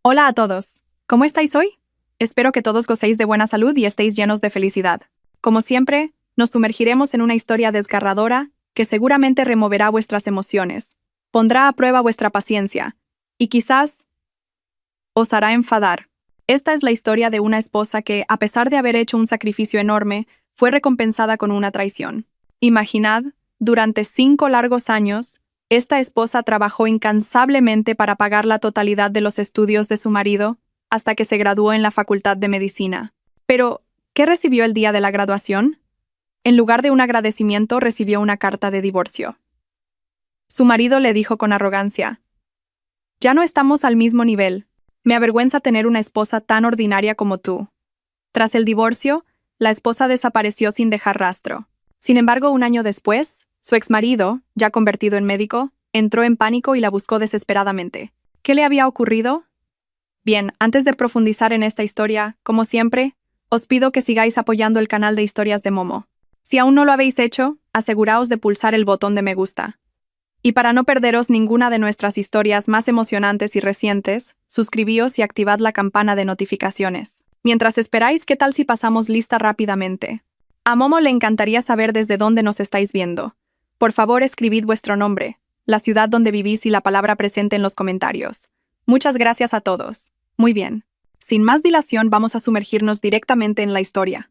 Hola a todos. ¿Cómo estáis hoy? Espero que todos gocéis de buena salud y estéis llenos de felicidad. Como siempre, nos sumergiremos en una historia desgarradora que seguramente removerá vuestras emociones, pondrá a prueba vuestra paciencia y quizás os hará enfadar. Esta es la historia de una esposa que, a pesar de haber hecho un sacrificio enorme, fue recompensada con una traición. Imaginad, durante 5 largos años, esta esposa trabajó incansablemente para pagar la totalidad de los estudios de su marido hasta que se graduó en la Facultad de Medicina. Pero, ¿qué recibió el día de la graduación? En lugar de un agradecimiento, recibió una carta de divorcio. Su marido le dijo con arrogancia: «Ya no estamos al mismo nivel. Me avergüenza tener una esposa tan ordinaria como tú». Tras el divorcio, la esposa desapareció sin dejar rastro. Sin embargo, un año después, su exmarido, ya convertido en médico, entró en pánico y la buscó desesperadamente. ¿Qué le había ocurrido? Bien, antes de profundizar en esta historia, como siempre, os pido que sigáis apoyando el canal de Historias de Momo. Si aún no lo habéis hecho, aseguraos de pulsar el botón de me gusta. Y para no perderos ninguna de nuestras historias más emocionantes y recientes, suscribíos y activad la campana de notificaciones. Mientras esperáis, ¿qué tal si pasamos lista rápidamente? A Momo le encantaría saber desde dónde nos estáis viendo. Por favor, escribid vuestro nombre, la ciudad donde vivís y la palabra presente en los comentarios. Muchas gracias a todos. Muy bien. Sin más dilación, vamos a sumergirnos directamente en la historia.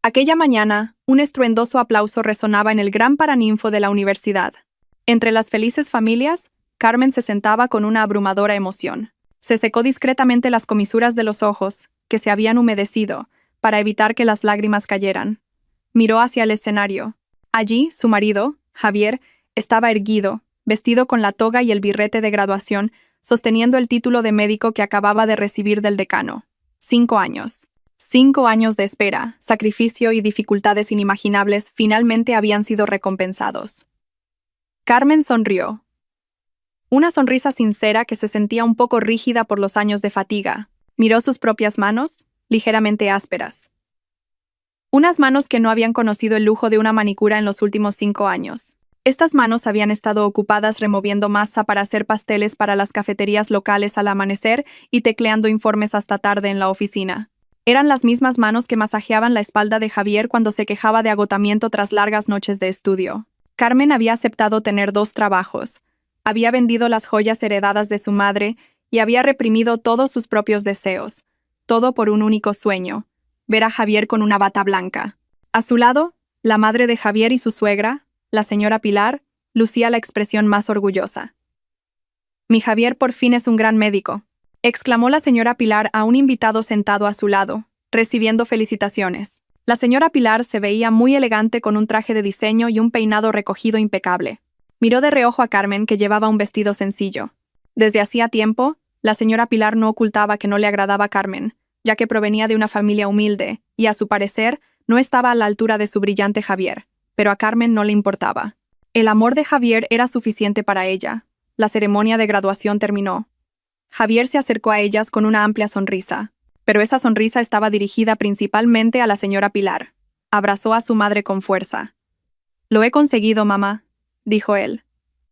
Aquella mañana, un estruendoso aplauso resonaba en el gran paraninfo de la universidad. Entre las felices familias, Carmen se sentaba con una abrumadora emoción. Se secó discretamente las comisuras de los ojos, que se habían humedecido, para evitar que las lágrimas cayeran. Miró hacia el escenario. Allí, su marido, Javier, estaba erguido, vestido con la toga y el birrete de graduación, sosteniendo el título de médico que acababa de recibir del decano. 5 años. 5 años de espera, sacrificio y dificultades inimaginables finalmente habían sido recompensados. Carmen sonrió. Una sonrisa sincera que se sentía un poco rígida por los años de fatiga. Miró sus propias manos, ligeramente ásperas. Unas manos que no habían conocido el lujo de una manicura en los últimos 5 años. Estas manos habían estado ocupadas removiendo masa para hacer pasteles para las cafeterías locales al amanecer y tecleando informes hasta tarde en la oficina. Eran las mismas manos que masajeaban la espalda de Javier cuando se quejaba de agotamiento tras largas noches de estudio. Carmen había aceptado tener 2 trabajos. Había vendido las joyas heredadas de su madre y había reprimido todos sus propios deseos. Todo por un único sueño: ver a Javier con una bata blanca. A su lado, la madre de Javier y su suegra, la señora Pilar, lucía la expresión más orgullosa. «Mi Javier por fin es un gran médico», exclamó la señora Pilar a un invitado sentado a su lado, recibiendo felicitaciones. La señora Pilar se veía muy elegante con un traje de diseño y un peinado recogido impecable. Miró de reojo a Carmen, que llevaba un vestido sencillo. Desde hacía tiempo, la señora Pilar no ocultaba que no le agradaba a Carmen, ya que provenía de una familia humilde, y a su parecer, no estaba a la altura de su brillante Javier, pero a Carmen no le importaba. El amor de Javier era suficiente para ella. La ceremonia de graduación terminó. Javier se acercó a ellas con una amplia sonrisa, pero esa sonrisa estaba dirigida principalmente a la señora Pilar. Abrazó a su madre con fuerza. «Lo he conseguido, mamá», dijo él.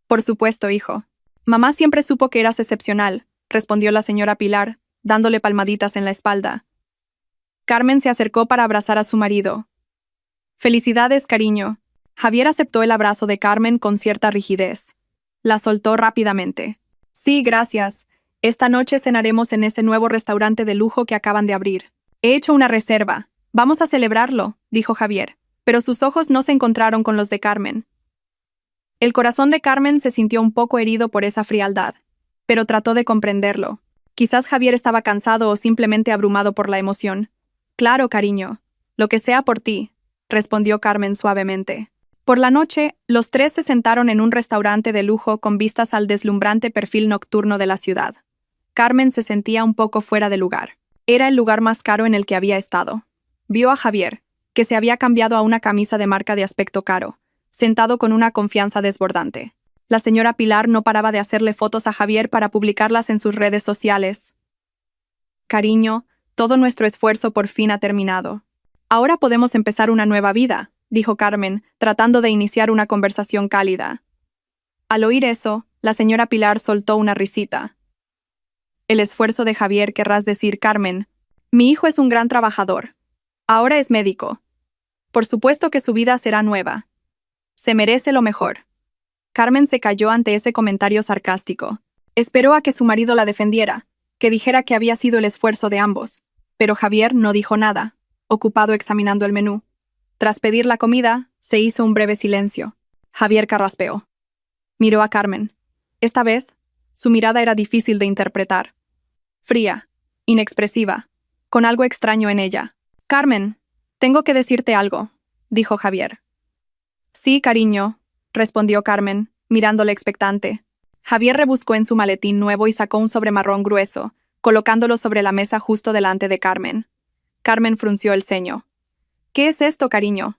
«Por supuesto, hijo. Mamá siempre supo que eras excepcional», respondió la señora Pilar, dándole palmaditas en la espalda. Carmen se acercó para abrazar a su marido. «Felicidades, cariño». Javier aceptó el abrazo de Carmen con cierta rigidez. La soltó rápidamente. «Sí, gracias. Esta noche cenaremos en ese nuevo restaurante de lujo que acaban de abrir. He hecho una reserva. Vamos a celebrarlo», dijo Javier, pero sus ojos no se encontraron con los de Carmen. El corazón de Carmen se sintió un poco herido por esa frialdad, pero trató de comprenderlo. Quizás Javier estaba cansado o simplemente abrumado por la emoción. «Claro, cariño. Lo que sea por ti», respondió Carmen suavemente. Por la noche, los 3 se sentaron en un restaurante de lujo con vistas al deslumbrante perfil nocturno de la ciudad. Carmen se sentía un poco fuera de lugar. Era el lugar más caro en el que había estado. Vio a Javier, que se había cambiado a una camisa de marca de aspecto caro, sentado con una confianza desbordante. La señora Pilar no paraba de hacerle fotos a Javier para publicarlas en sus redes sociales. «Cariño, todo nuestro esfuerzo por fin ha terminado. Ahora podemos empezar una nueva vida», dijo Carmen, tratando de iniciar una conversación cálida. Al oír eso, la señora Pilar soltó una risita. El esfuerzo de Javier, querrás decir, Carmen. Mi hijo es un gran trabajador. Ahora es médico. Por supuesto que su vida será nueva. Se merece lo mejor. Carmen se calló ante ese comentario sarcástico. Esperó a que su marido la defendiera, que dijera que había sido el esfuerzo de ambos. Pero Javier no dijo nada, ocupado examinando el menú. Tras pedir la comida, se hizo un breve silencio. Javier carraspeó. Miró a Carmen. Esta vez, su mirada era difícil de interpretar. Fría, inexpresiva, con algo extraño en ella. Carmen, tengo que decirte algo, dijo Javier. Sí, cariño, respondió Carmen, mirándole expectante. Javier rebuscó en su maletín nuevo y sacó un sobre marrón grueso, colocándolo sobre la mesa justo delante de Carmen. Carmen frunció el ceño. ¿Qué es esto, cariño?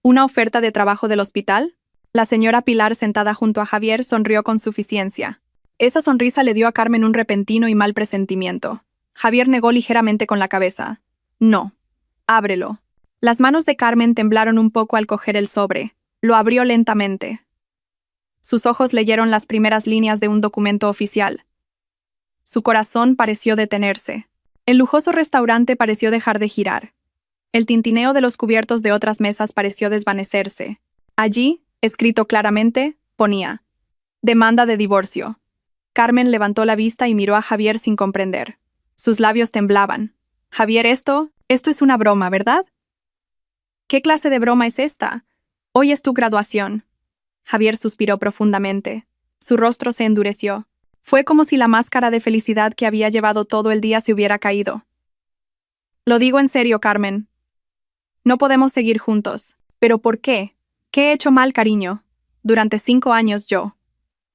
¿Una oferta de trabajo del hospital? La señora Pilar, sentada junto a Javier, sonrió con suficiencia. Esa sonrisa le dio a Carmen un repentino y mal presentimiento. Javier negó ligeramente con la cabeza. No. Ábrelo. Las manos de Carmen temblaron un poco al coger el sobre. Lo abrió lentamente. Sus ojos leyeron las primeras líneas de un documento oficial. Su corazón pareció detenerse. El lujoso restaurante pareció dejar de girar. El tintineo de los cubiertos de otras mesas pareció desvanecerse. Allí, escrito claramente, ponía: demanda de divorcio. Carmen levantó la vista y miró a Javier sin comprender. Sus labios temblaban. Javier, esto es una broma, ¿verdad? ¿Qué clase de broma es esta? Hoy es tu graduación. Javier suspiró profundamente. Su rostro se endureció. Fue como si la máscara de felicidad que había llevado todo el día se hubiera caído. Lo digo en serio, Carmen. No podemos seguir juntos. ¿Pero por qué? ¿Qué he hecho mal, cariño? Durante 5 años yo.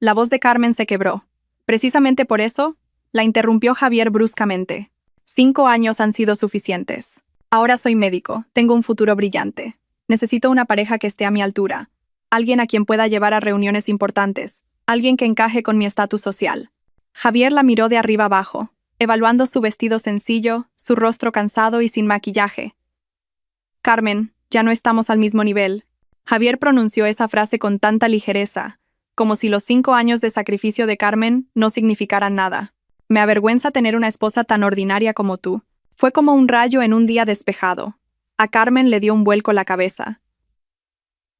La voz de Carmen se quebró. Precisamente por eso, la interrumpió Javier bruscamente. 5 años han sido suficientes. Ahora soy médico, tengo un futuro brillante. Necesito una pareja que esté a mi altura. Alguien a quien pueda llevar a reuniones importantes. Alguien que encaje con mi estatus social. Javier la miró de arriba abajo, evaluando su vestido sencillo, su rostro cansado y sin maquillaje. Carmen, ya no estamos al mismo nivel. Javier pronunció esa frase con tanta ligereza, como si los 5 años de sacrificio de Carmen no significaran nada. Me avergüenza tener una esposa tan ordinaria como tú. Fue como un rayo en un día despejado. A Carmen le dio un vuelco la cabeza.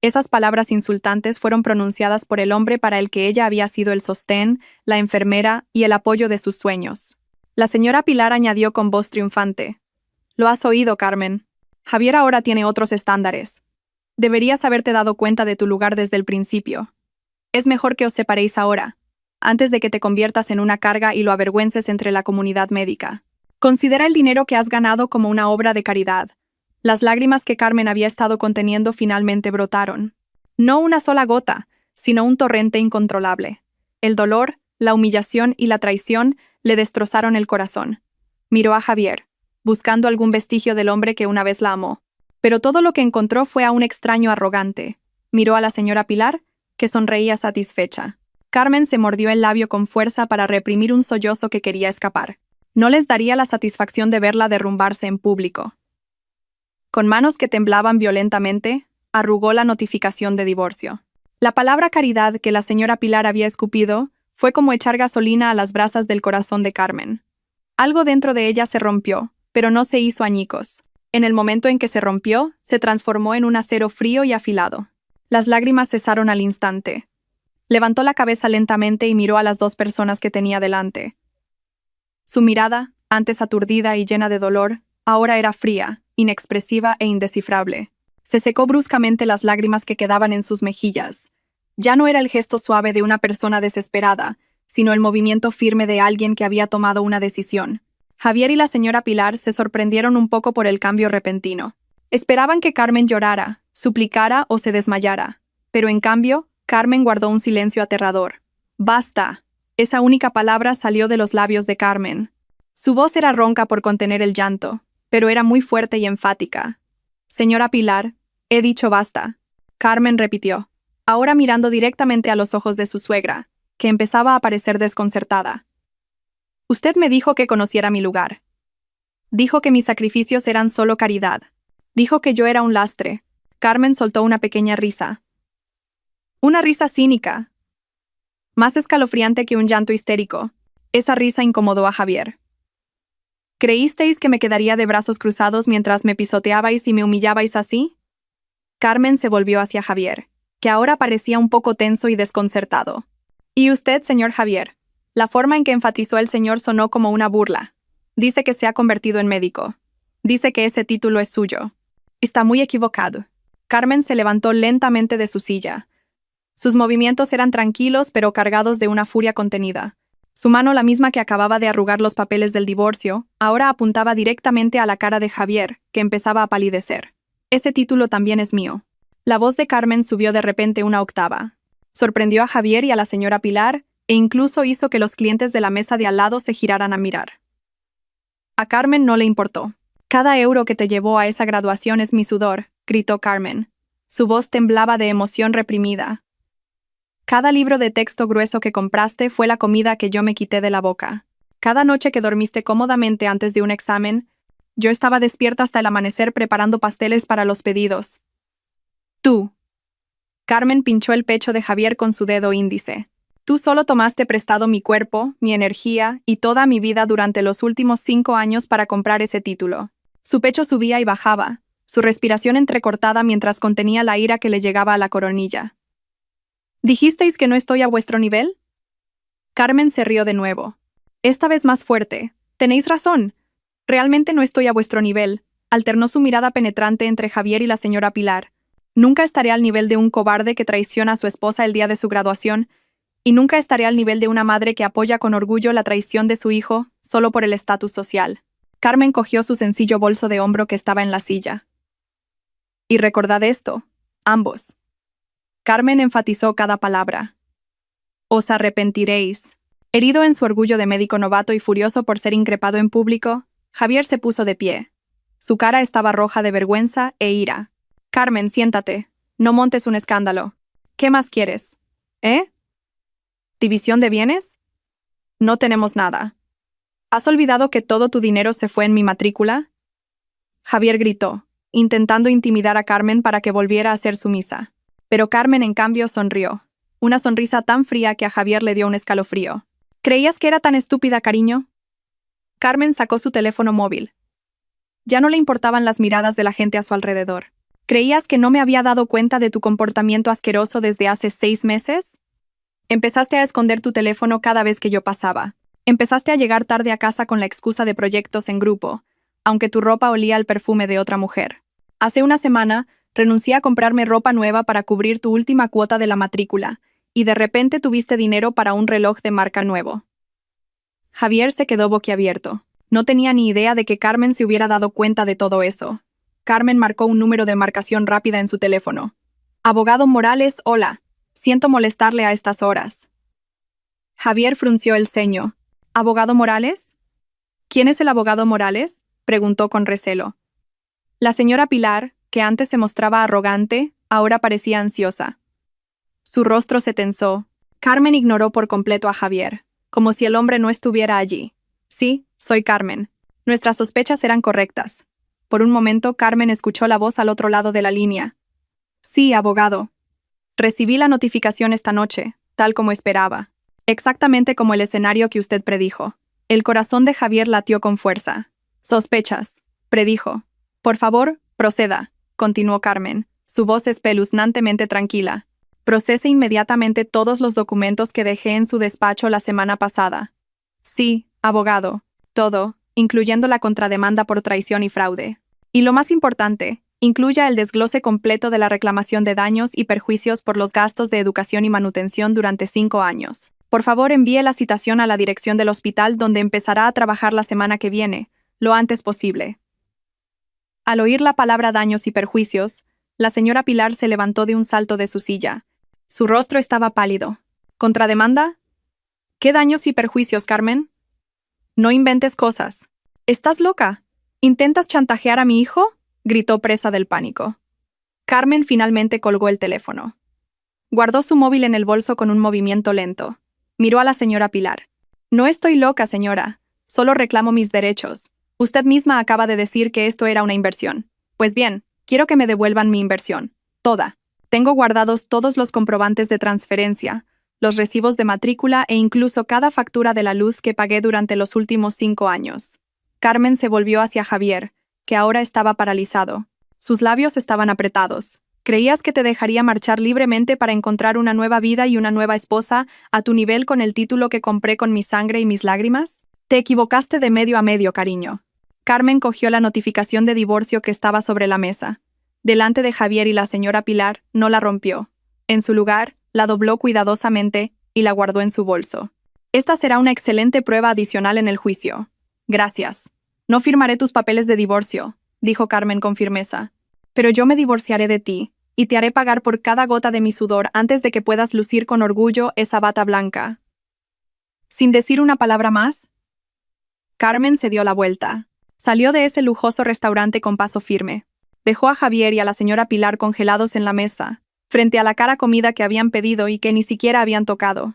Esas palabras insultantes fueron pronunciadas por el hombre para el que ella había sido el sostén, la enfermera y el apoyo de sus sueños. La señora Pilar añadió con voz triunfante: «Lo has oído, Carmen. Javier ahora tiene otros estándares. Deberías haberte dado cuenta de tu lugar desde el principio. Es mejor que os separéis ahora, antes de que te conviertas en una carga y lo avergüences entre la comunidad médica. Considera el dinero que has ganado como una obra de caridad». Las lágrimas que Carmen había estado conteniendo finalmente brotaron. No una sola gota, sino un torrente incontrolable. El dolor, la humillación y la traición le destrozaron el corazón. Miró a Javier, buscando algún vestigio del hombre que una vez la amó. Pero todo lo que encontró fue a un extraño arrogante. Miró a la señora Pilar, que sonreía satisfecha. Carmen se mordió el labio con fuerza para reprimir un sollozo que quería escapar. No les daría la satisfacción de verla derrumbarse en público. Con manos que temblaban violentamente, arrugó la notificación de divorcio. La palabra caridad que la señora Pilar había escupido fue como echar gasolina a las brasas del corazón de Carmen. Algo dentro de ella se rompió, pero no se hizo añicos. En el momento en que se rompió, se transformó en un acero frío y afilado. Las lágrimas cesaron al instante. Levantó la cabeza lentamente y miró a las 2 personas que tenía delante. Su mirada, antes aturdida y llena de dolor, ahora era fría, inexpresiva e indescifrable. Se secó bruscamente las lágrimas que quedaban en sus mejillas. Ya no era el gesto suave de una persona desesperada, sino el movimiento firme de alguien que había tomado una decisión. Javier y la señora Pilar se sorprendieron un poco por el cambio repentino. Esperaban que Carmen llorara, suplicara o se desmayara. Pero en cambio, Carmen guardó un silencio aterrador. «Basta». Esa única palabra salió de los labios de Carmen. Su voz era ronca por contener el llanto, pero era muy fuerte y enfática. «Señora Pilar, he dicho basta», Carmen repitió, ahora mirando directamente a los ojos de su suegra, que empezaba a parecer desconcertada. «Usted me dijo que conociera mi lugar. Dijo que mis sacrificios eran solo caridad. Dijo que yo era un lastre». Carmen soltó una pequeña risa. Una risa cínica, más escalofriante que un llanto histérico. Esa risa incomodó a Javier. ¿Creísteis que me quedaría de brazos cruzados mientras me pisoteabais y me humillabais así? Carmen se volvió hacia Javier, que ahora parecía un poco tenso y desconcertado. ¿Y usted, señor Javier? La forma en que enfatizó el señor sonó como una burla. Dice que se ha convertido en médico. Dice que ese título es suyo. Está muy equivocado. Carmen se levantó lentamente de su silla. Sus movimientos eran tranquilos pero cargados de una furia contenida. Su mano, la misma que acababa de arrugar los papeles del divorcio, ahora apuntaba directamente a la cara de Javier, que empezaba a palidecer. Ese título también es mío. La voz de Carmen subió de repente una octava. Sorprendió a Javier y a la señora Pilar, e incluso hizo que los clientes de la mesa de al lado se giraran a mirar. A Carmen no le importó. Cada euro que te llevó a esa graduación es mi sudor, gritó Carmen. Su voz temblaba de emoción reprimida. Cada libro de texto grueso que compraste fue la comida que yo me quité de la boca. Cada noche que dormiste cómodamente antes de un examen, yo estaba despierta hasta el amanecer preparando pasteles para los pedidos. Tú. Carmen pinchó el pecho de Javier con su dedo índice. Tú solo tomaste prestado mi cuerpo, mi energía y toda mi vida durante los últimos 5 años para comprar ese título. Su pecho subía y bajaba, su respiración entrecortada mientras contenía la ira que le llegaba a la coronilla. ¿Dijisteis que no estoy a vuestro nivel? Carmen se rió de nuevo. Esta vez más fuerte. Tenéis razón. Realmente no estoy a vuestro nivel, alternó su mirada penetrante entre Javier y la señora Pilar. Nunca estaré al nivel de un cobarde que traiciona a su esposa el día de su graduación, y nunca estaré al nivel de una madre que apoya con orgullo la traición de su hijo solo por el estatus social. Carmen cogió su sencillo bolso de hombro que estaba en la silla. Y recordad esto, ambos. Carmen enfatizó cada palabra. Os arrepentiréis. Herido en su orgullo de médico novato y furioso por ser increpado en público, Javier se puso de pie. Su cara estaba roja de vergüenza e ira. Carmen, siéntate. No montes un escándalo. ¿Qué más quieres? ¿Eh? ¿División de bienes? No tenemos nada. ¿Has olvidado que todo tu dinero se fue en mi matrícula? Javier gritó, intentando intimidar a Carmen para que volviera a ser sumisa. Pero Carmen, en cambio, sonrió. Una sonrisa tan fría que a Javier le dio un escalofrío. ¿Creías que era tan estúpida, cariño? Carmen sacó su teléfono móvil. Ya no le importaban las miradas de la gente a su alrededor. ¿Creías que no me había dado cuenta de tu comportamiento asqueroso desde hace 6 meses? Empezaste a esconder tu teléfono cada vez que yo pasaba. Empezaste a llegar tarde a casa con la excusa de proyectos en grupo, aunque tu ropa olía al perfume de otra mujer. Hace una semana, renuncié a comprarme ropa nueva para cubrir tu última cuota de la matrícula, y de repente tuviste dinero para un reloj de marca nuevo. Javier se quedó boquiabierto. No tenía ni idea de que Carmen se hubiera dado cuenta de todo eso. Carmen marcó un número de marcación rápida en su teléfono. Abogado Morales, hola. Siento molestarle a estas horas. Javier frunció el ceño. ¿Abogado Morales? ¿Quién es el abogado Morales?, preguntó con recelo. La señora Pilar, que antes se mostraba arrogante, ahora parecía ansiosa. Su rostro se tensó. Carmen ignoró por completo a Javier, como si el hombre no estuviera allí. Sí, soy Carmen. Nuestras sospechas eran correctas. Por un momento, Carmen escuchó la voz al otro lado de la línea. Sí, abogado. Recibí la notificación esta noche, tal como esperaba. Exactamente como el escenario que usted predijo. El corazón de Javier latió con fuerza. Sospechas, predijo. Por favor, proceda, continuó Carmen, su voz espeluznantemente tranquila. Procese inmediatamente todos los documentos que dejé en su despacho la semana pasada. Sí, abogado. Todo, incluyendo la contrademanda por traición y fraude. Y lo más importante, incluya el desglose completo de la reclamación de daños y perjuicios por los gastos de educación y manutención durante 5 años. Por favor, envíe la citación a la dirección del hospital donde empezará a trabajar la semana que viene, lo antes posible. Al oír la palabra daños y perjuicios, la señora Pilar se levantó de un salto de su silla. Su rostro estaba pálido. ¿Contrademanda? ¿Qué daños y perjuicios, Carmen? No inventes cosas. ¿Estás loca? ¿Intentas chantajear a mi hijo?, gritó presa del pánico. Carmen finalmente colgó el teléfono. Guardó su móvil en el bolso con un movimiento lento. Miró a la señora Pilar. No estoy loca, señora. Solo reclamo mis derechos. Usted misma acaba de decir que esto era una inversión. Pues bien, quiero que me devuelvan mi inversión. Toda. Tengo guardados todos los comprobantes de transferencia, los recibos de matrícula e incluso cada factura de la luz que pagué durante los últimos 5 años. Carmen se volvió hacia Javier, que ahora estaba paralizado. Sus labios estaban apretados. ¿Creías que te dejaría marchar libremente para encontrar una nueva vida y una nueva esposa a tu nivel con el título que compré con mi sangre y mis lágrimas? Te equivocaste de medio a medio, cariño. Carmen cogió la notificación de divorcio que estaba sobre la mesa. Delante de Javier y la señora Pilar, no la rompió. En su lugar, la dobló cuidadosamente y la guardó en su bolso. Esta será una excelente prueba adicional en el juicio. Gracias. No firmaré tus papeles de divorcio, dijo Carmen con firmeza. Pero yo me divorciaré de ti, y te haré pagar por cada gota de mi sudor antes de que puedas lucir con orgullo esa bata blanca. Sin decir una palabra más, Carmen se dio la vuelta. Salió de ese lujoso restaurante con paso firme. Dejó a Javier y a la señora Pilar congelados en la mesa, frente a la cara comida que habían pedido y que ni siquiera habían tocado.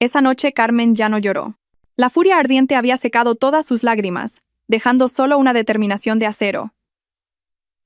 Esa noche Carmen ya no lloró. La furia ardiente había secado todas sus lágrimas, dejando solo una determinación de acero.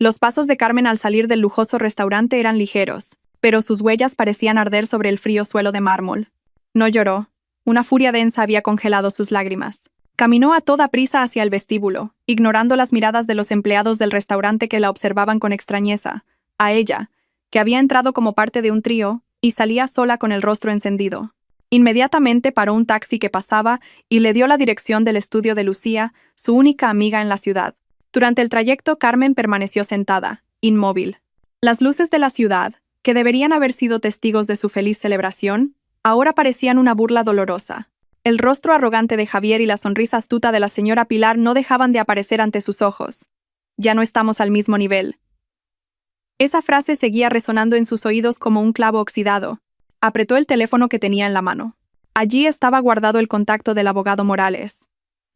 Los pasos de Carmen al salir del lujoso restaurante eran ligeros, pero sus huellas parecían arder sobre el frío suelo de mármol. No lloró. Una furia densa había congelado sus lágrimas. Caminó a toda prisa hacia el vestíbulo, ignorando las miradas de los empleados del restaurante que la observaban con extrañeza. A ella, que había entrado como parte de un trío, y salía sola con el rostro encendido. Inmediatamente paró un taxi que pasaba y le dio la dirección del estudio de Lucía, su única amiga en la ciudad. Durante el trayecto, Carmen permaneció sentada, inmóvil. Las luces de la ciudad, que deberían haber sido testigos de su feliz celebración, ahora parecían una burla dolorosa. El rostro arrogante de Javier y la sonrisa astuta de la señora Pilar no dejaban de aparecer ante sus ojos. Ya no estamos al mismo nivel. Esa frase seguía resonando en sus oídos como un clavo oxidado. Apretó el teléfono que tenía en la mano. Allí estaba guardado el contacto del abogado Morales.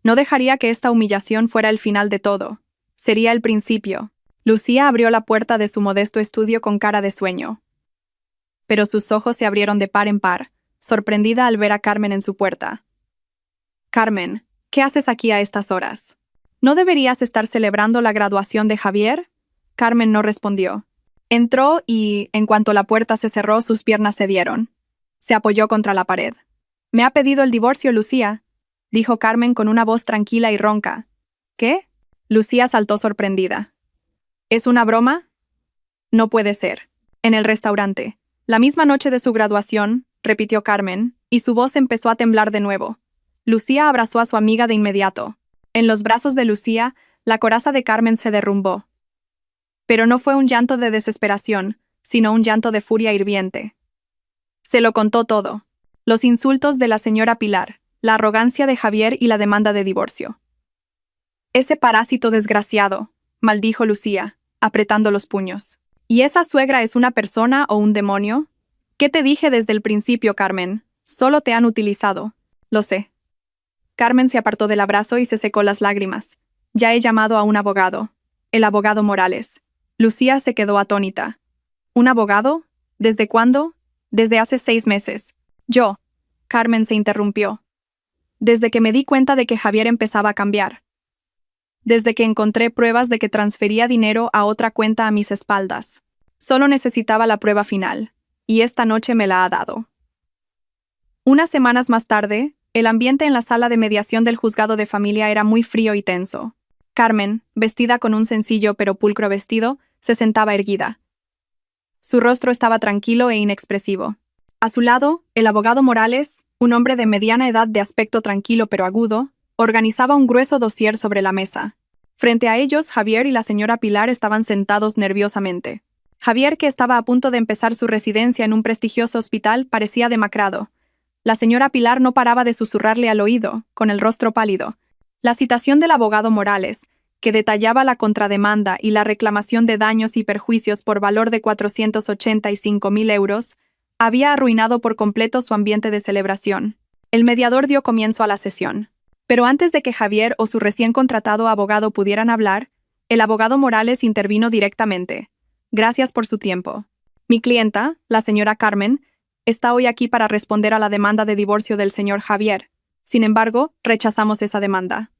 No dejaría que esta humillación fuera el final de todo. Sería el principio. Lucía abrió la puerta de su modesto estudio con cara de sueño. Pero sus ojos se abrieron de par en par, sorprendida al ver a Carmen en su puerta. Carmen, ¿qué haces aquí a estas horas? ¿No deberías estar celebrando la graduación de Javier? Carmen no respondió. Entró y, en cuanto la puerta se cerró, sus piernas cedieron. Se apoyó contra la pared. «Me ha pedido el divorcio, Lucía», dijo Carmen con una voz tranquila y ronca. «¿Qué?» Lucía saltó sorprendida. «¿Es una broma?» «No puede ser. En el restaurante. La misma noche de su graduación», repitió Carmen, y su voz empezó a temblar de nuevo. Lucía abrazó a su amiga de inmediato. En los brazos de Lucía, la coraza de Carmen se derrumbó. Pero no fue un llanto de desesperación, sino un llanto de furia hirviente. Se lo contó todo. Los insultos de la señora Pilar, la arrogancia de Javier y la demanda de divorcio. «Ese parásito desgraciado», maldijo Lucía, apretando los puños. «¿Y esa suegra es una persona o un demonio?» «¿Qué te dije desde el principio, Carmen? Solo te han utilizado». «Lo sé». Carmen se apartó del abrazo y se secó las lágrimas. «Ya he llamado a un abogado. El abogado Morales». Lucía se quedó atónita. «¿Un abogado? ¿Desde cuándo?» «Desde hace 6 meses. Yo». Carmen se interrumpió. «Desde que me di cuenta de que Javier empezaba a cambiar. Desde que encontré pruebas de que transfería dinero a otra cuenta a mis espaldas. Solo necesitaba la prueba final, y esta noche me la ha dado». Unas semanas más tarde, el ambiente en la sala de mediación del juzgado de familia era muy frío y tenso. Carmen, vestida con un sencillo pero pulcro vestido, se sentaba erguida. Su rostro estaba tranquilo e inexpresivo. A su lado, el abogado Morales, un hombre de mediana edad de aspecto tranquilo pero agudo, organizaba un grueso dossier sobre la mesa. Frente a ellos, Javier y la señora Pilar estaban sentados nerviosamente. Javier, que estaba a punto de empezar su residencia en un prestigioso hospital, parecía demacrado. La señora Pilar no paraba de susurrarle al oído, con el rostro pálido. La citación del abogado Morales, que detallaba la contrademanda y la reclamación de daños y perjuicios por valor de 485.000 euros, había arruinado por completo su ambiente de celebración. El mediador dio comienzo a la sesión. Pero antes de que Javier o su recién contratado abogado pudieran hablar, el abogado Morales intervino directamente. «Gracias por su tiempo. Mi clienta, la señora Carmen, está hoy aquí para responder a la demanda de divorcio del señor Javier. Sin embargo, rechazamos esa demanda».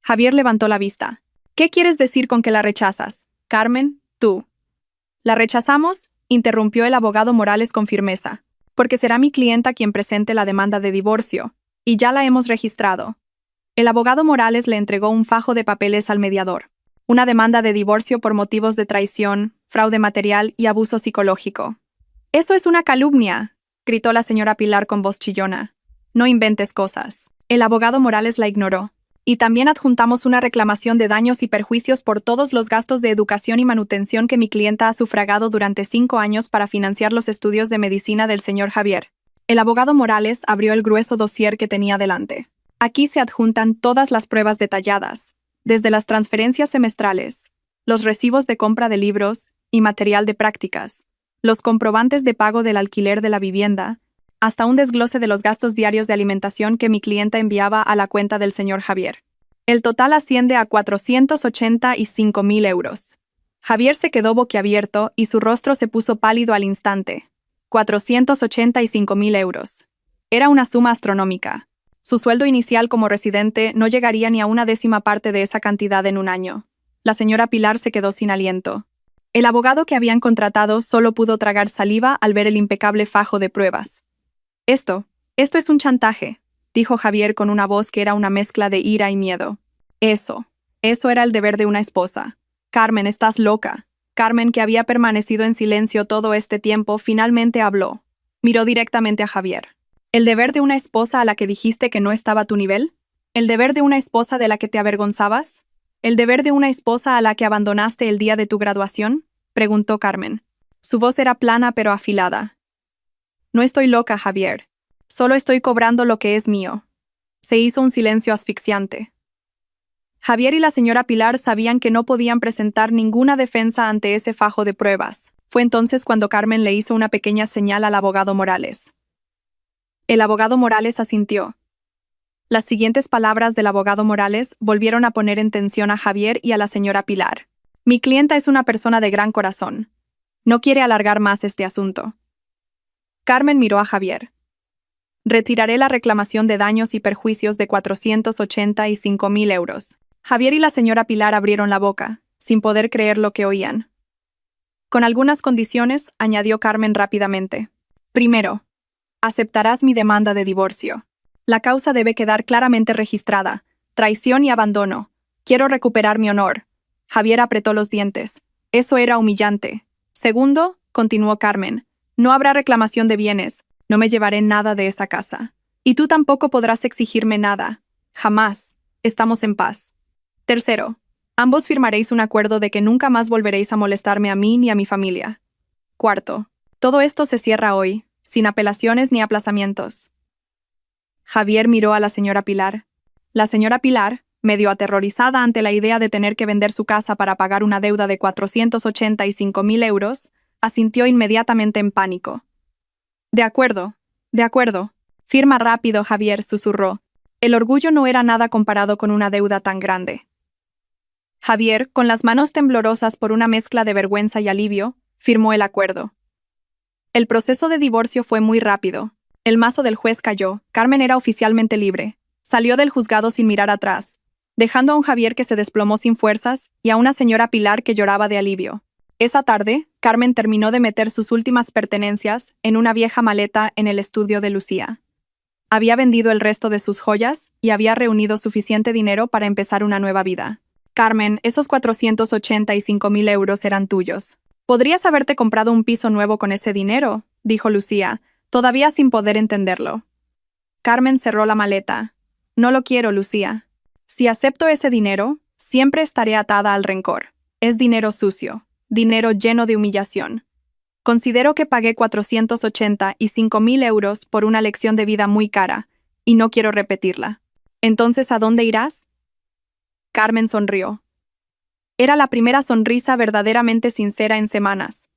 Javier levantó la vista. «¿Qué quieres decir con que la rechazas? Carmen, tú». «¿La rechazamos?», interrumpió el abogado Morales con firmeza. porque será mi clienta quien presente la demanda de divorcio, y ya la hemos registrado. El abogado Morales le entregó un fajo de papeles al mediador. Una demanda de divorcio por motivos de traición, fraude material y abuso psicológico. «Eso es una calumnia», gritó la señora Pilar con voz chillona. «No inventes cosas». El abogado Morales la ignoró. «Y también adjuntamos una reclamación de daños y perjuicios por todos los gastos de educación y manutención que mi clienta ha sufragado durante 5 años para financiar los estudios de medicina del señor Javier». El abogado Morales abrió el grueso dossier que tenía delante. Aquí se adjuntan todas las pruebas detalladas, desde las transferencias semestrales, los recibos de compra de libros y material de prácticas, los comprobantes de pago del alquiler de la vivienda, hasta un desglose de los gastos diarios de alimentación que mi clienta enviaba a la cuenta del señor Javier. El total asciende a 485.000 euros. Javier se quedó boquiabierto y su rostro se puso pálido al instante. 485.000 euros. Era una suma astronómica. Su sueldo inicial como residente no llegaría ni a una décima parte de esa cantidad en un año. La señora Pilar se quedó sin aliento. El abogado que habían contratado solo pudo tragar saliva al ver el impecable fajo de pruebas. Esto es un chantaje», dijo Javier con una voz que era una mezcla de ira y miedo. Eso era el deber de una esposa. «Carmen, estás loca». Carmen, que había permanecido en silencio todo este tiempo, finalmente habló. Miró directamente a Javier. «¿El deber de una esposa a la que dijiste que no estaba a tu nivel? ¿El deber de una esposa de la que te avergonzabas? ¿El deber de una esposa a la que abandonaste el día de tu graduación?», preguntó Carmen. Su voz era plana pero afilada. «No estoy loca, Javier. Solo estoy cobrando lo que es mío». Se hizo un silencio asfixiante. Javier y la señora Pilar sabían que no podían presentar ninguna defensa ante ese fajo de pruebas. Fue entonces cuando Carmen le hizo una pequeña señal al abogado Morales. El abogado Morales asintió. Las siguientes palabras del abogado Morales volvieron a poner en tensión a Javier y a la señora Pilar. «Mi clienta es una persona de gran corazón. No quiere alargar más este asunto». Carmen miró a Javier. «Retiraré la reclamación de daños y perjuicios de 485.000 euros». Javier y la señora Pilar abrieron la boca, sin poder creer lo que oían. «Con algunas condiciones», añadió Carmen rápidamente. «Primero, aceptarás mi demanda de divorcio. La causa debe quedar claramente registrada. Traición y abandono. Quiero recuperar mi honor». Javier apretó los dientes. Eso era humillante. «Segundo», continuó Carmen, «no habrá reclamación de bienes. No me llevaré nada de esa casa. Y tú tampoco podrás exigirme nada. Jamás. Estamos en paz. Tercero, ambos firmaréis un acuerdo de que nunca más volveréis a molestarme a mí ni a mi familia. Cuarto, todo esto se cierra hoy, sin apelaciones ni aplazamientos». Javier miró a la señora Pilar. La señora Pilar, medio aterrorizada ante la idea de tener que vender su casa para pagar una deuda de 485.000 euros, asintió inmediatamente en pánico. De acuerdo. Firma rápido, Javier», susurró. El orgullo no era nada comparado con una deuda tan grande. Javier, con las manos temblorosas por una mezcla de vergüenza y alivio, firmó el acuerdo. El proceso de divorcio fue muy rápido. El mazo del juez cayó. Carmen era oficialmente libre. Salió del juzgado sin mirar atrás, dejando a un Javier que se desplomó sin fuerzas y a una señora Pilar que lloraba de alivio. Esa tarde, Carmen terminó de meter sus últimas pertenencias en una vieja maleta en el estudio de Lucía. Había vendido el resto de sus joyas y había reunido suficiente dinero para empezar una nueva vida. «Carmen, esos 485.000 euros eran tuyos. Podrías haberte comprado un piso nuevo con ese dinero», dijo Lucía, todavía sin poder entenderlo. Carmen cerró la maleta. «No lo quiero, Lucía. Si acepto ese dinero, siempre estaré atada al rencor. Es dinero sucio. Dinero lleno de humillación. Considero que pagué 485.000 euros por una lección de vida muy cara, y no quiero repetirla. Entonces, ¿a dónde irás?». Carmen sonrió. Era la primera sonrisa verdaderamente sincera en semanas.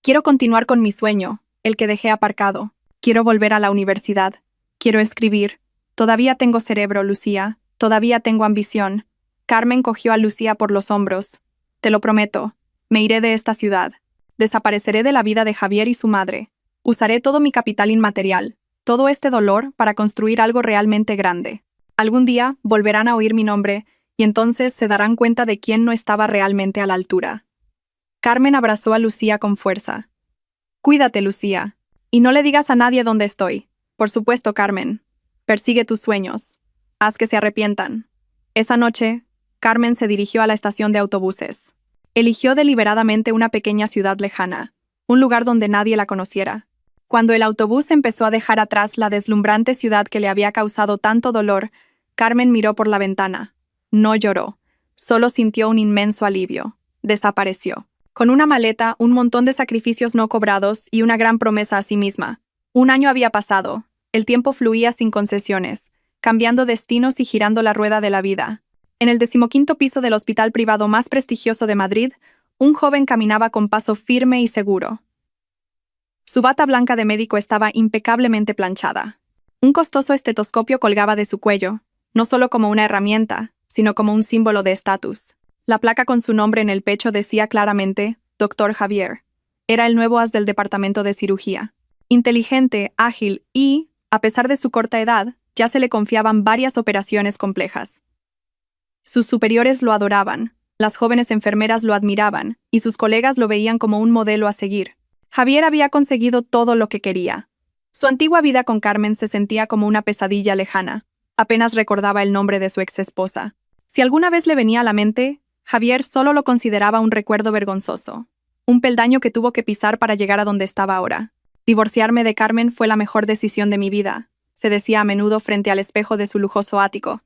«Quiero continuar con mi sueño, el que dejé aparcado. Quiero volver a la universidad. Quiero escribir. Todavía tengo cerebro, Lucía. Todavía tengo ambición». Carmen cogió a Lucía por los hombros. «Te lo prometo. Me iré de esta ciudad. Desapareceré de la vida de Javier y su madre. Usaré todo mi capital inmaterial, todo este dolor para construir algo realmente grande. Algún día volverán a oír mi nombre y entonces se darán cuenta de quién no estaba realmente a la altura». Carmen abrazó a Lucía con fuerza. «Cuídate, Lucía. Y no le digas a nadie dónde estoy. Por supuesto, Carmen. Persigue tus sueños. Haz que se arrepientan. Esa noche, Carmen se dirigió a la estación de autobuses. Eligió deliberadamente una pequeña ciudad lejana, un lugar donde nadie la conociera. Cuando el autobús empezó a dejar atrás la deslumbrante ciudad que le había causado tanto dolor, Carmen miró por la ventana. No lloró, solo sintió un inmenso alivio. Desapareció. Con una maleta, un montón de sacrificios no cobrados y una gran promesa a sí misma. Un año había pasado. El tiempo fluía sin concesiones, cambiando destinos y girando la rueda de la vida. En el 15º piso del hospital privado más prestigioso de Madrid, un joven caminaba con paso firme y seguro. Su bata blanca de médico estaba impecablemente planchada. Un costoso estetoscopio colgaba de su cuello, no solo como una herramienta, sino como un símbolo de estatus. La placa con su nombre en el pecho decía claramente, Dr. Javier. Era el nuevo as del departamento de cirugía. Inteligente, ágil y, a pesar de su corta edad, ya se le confiaban varias operaciones complejas. Sus superiores lo adoraban, las jóvenes enfermeras lo admiraban, y sus colegas lo veían como un modelo a seguir. Javier había conseguido todo lo que quería. Su antigua vida con Carmen se sentía como una pesadilla lejana. Apenas recordaba el nombre de su exesposa. Si alguna vez le venía a la mente, Javier solo lo consideraba un recuerdo vergonzoso. Un peldaño que tuvo que pisar para llegar a donde estaba ahora. Divorciarme de Carmen fue la mejor decisión de mi vida, se decía a menudo frente al espejo de su lujoso ático.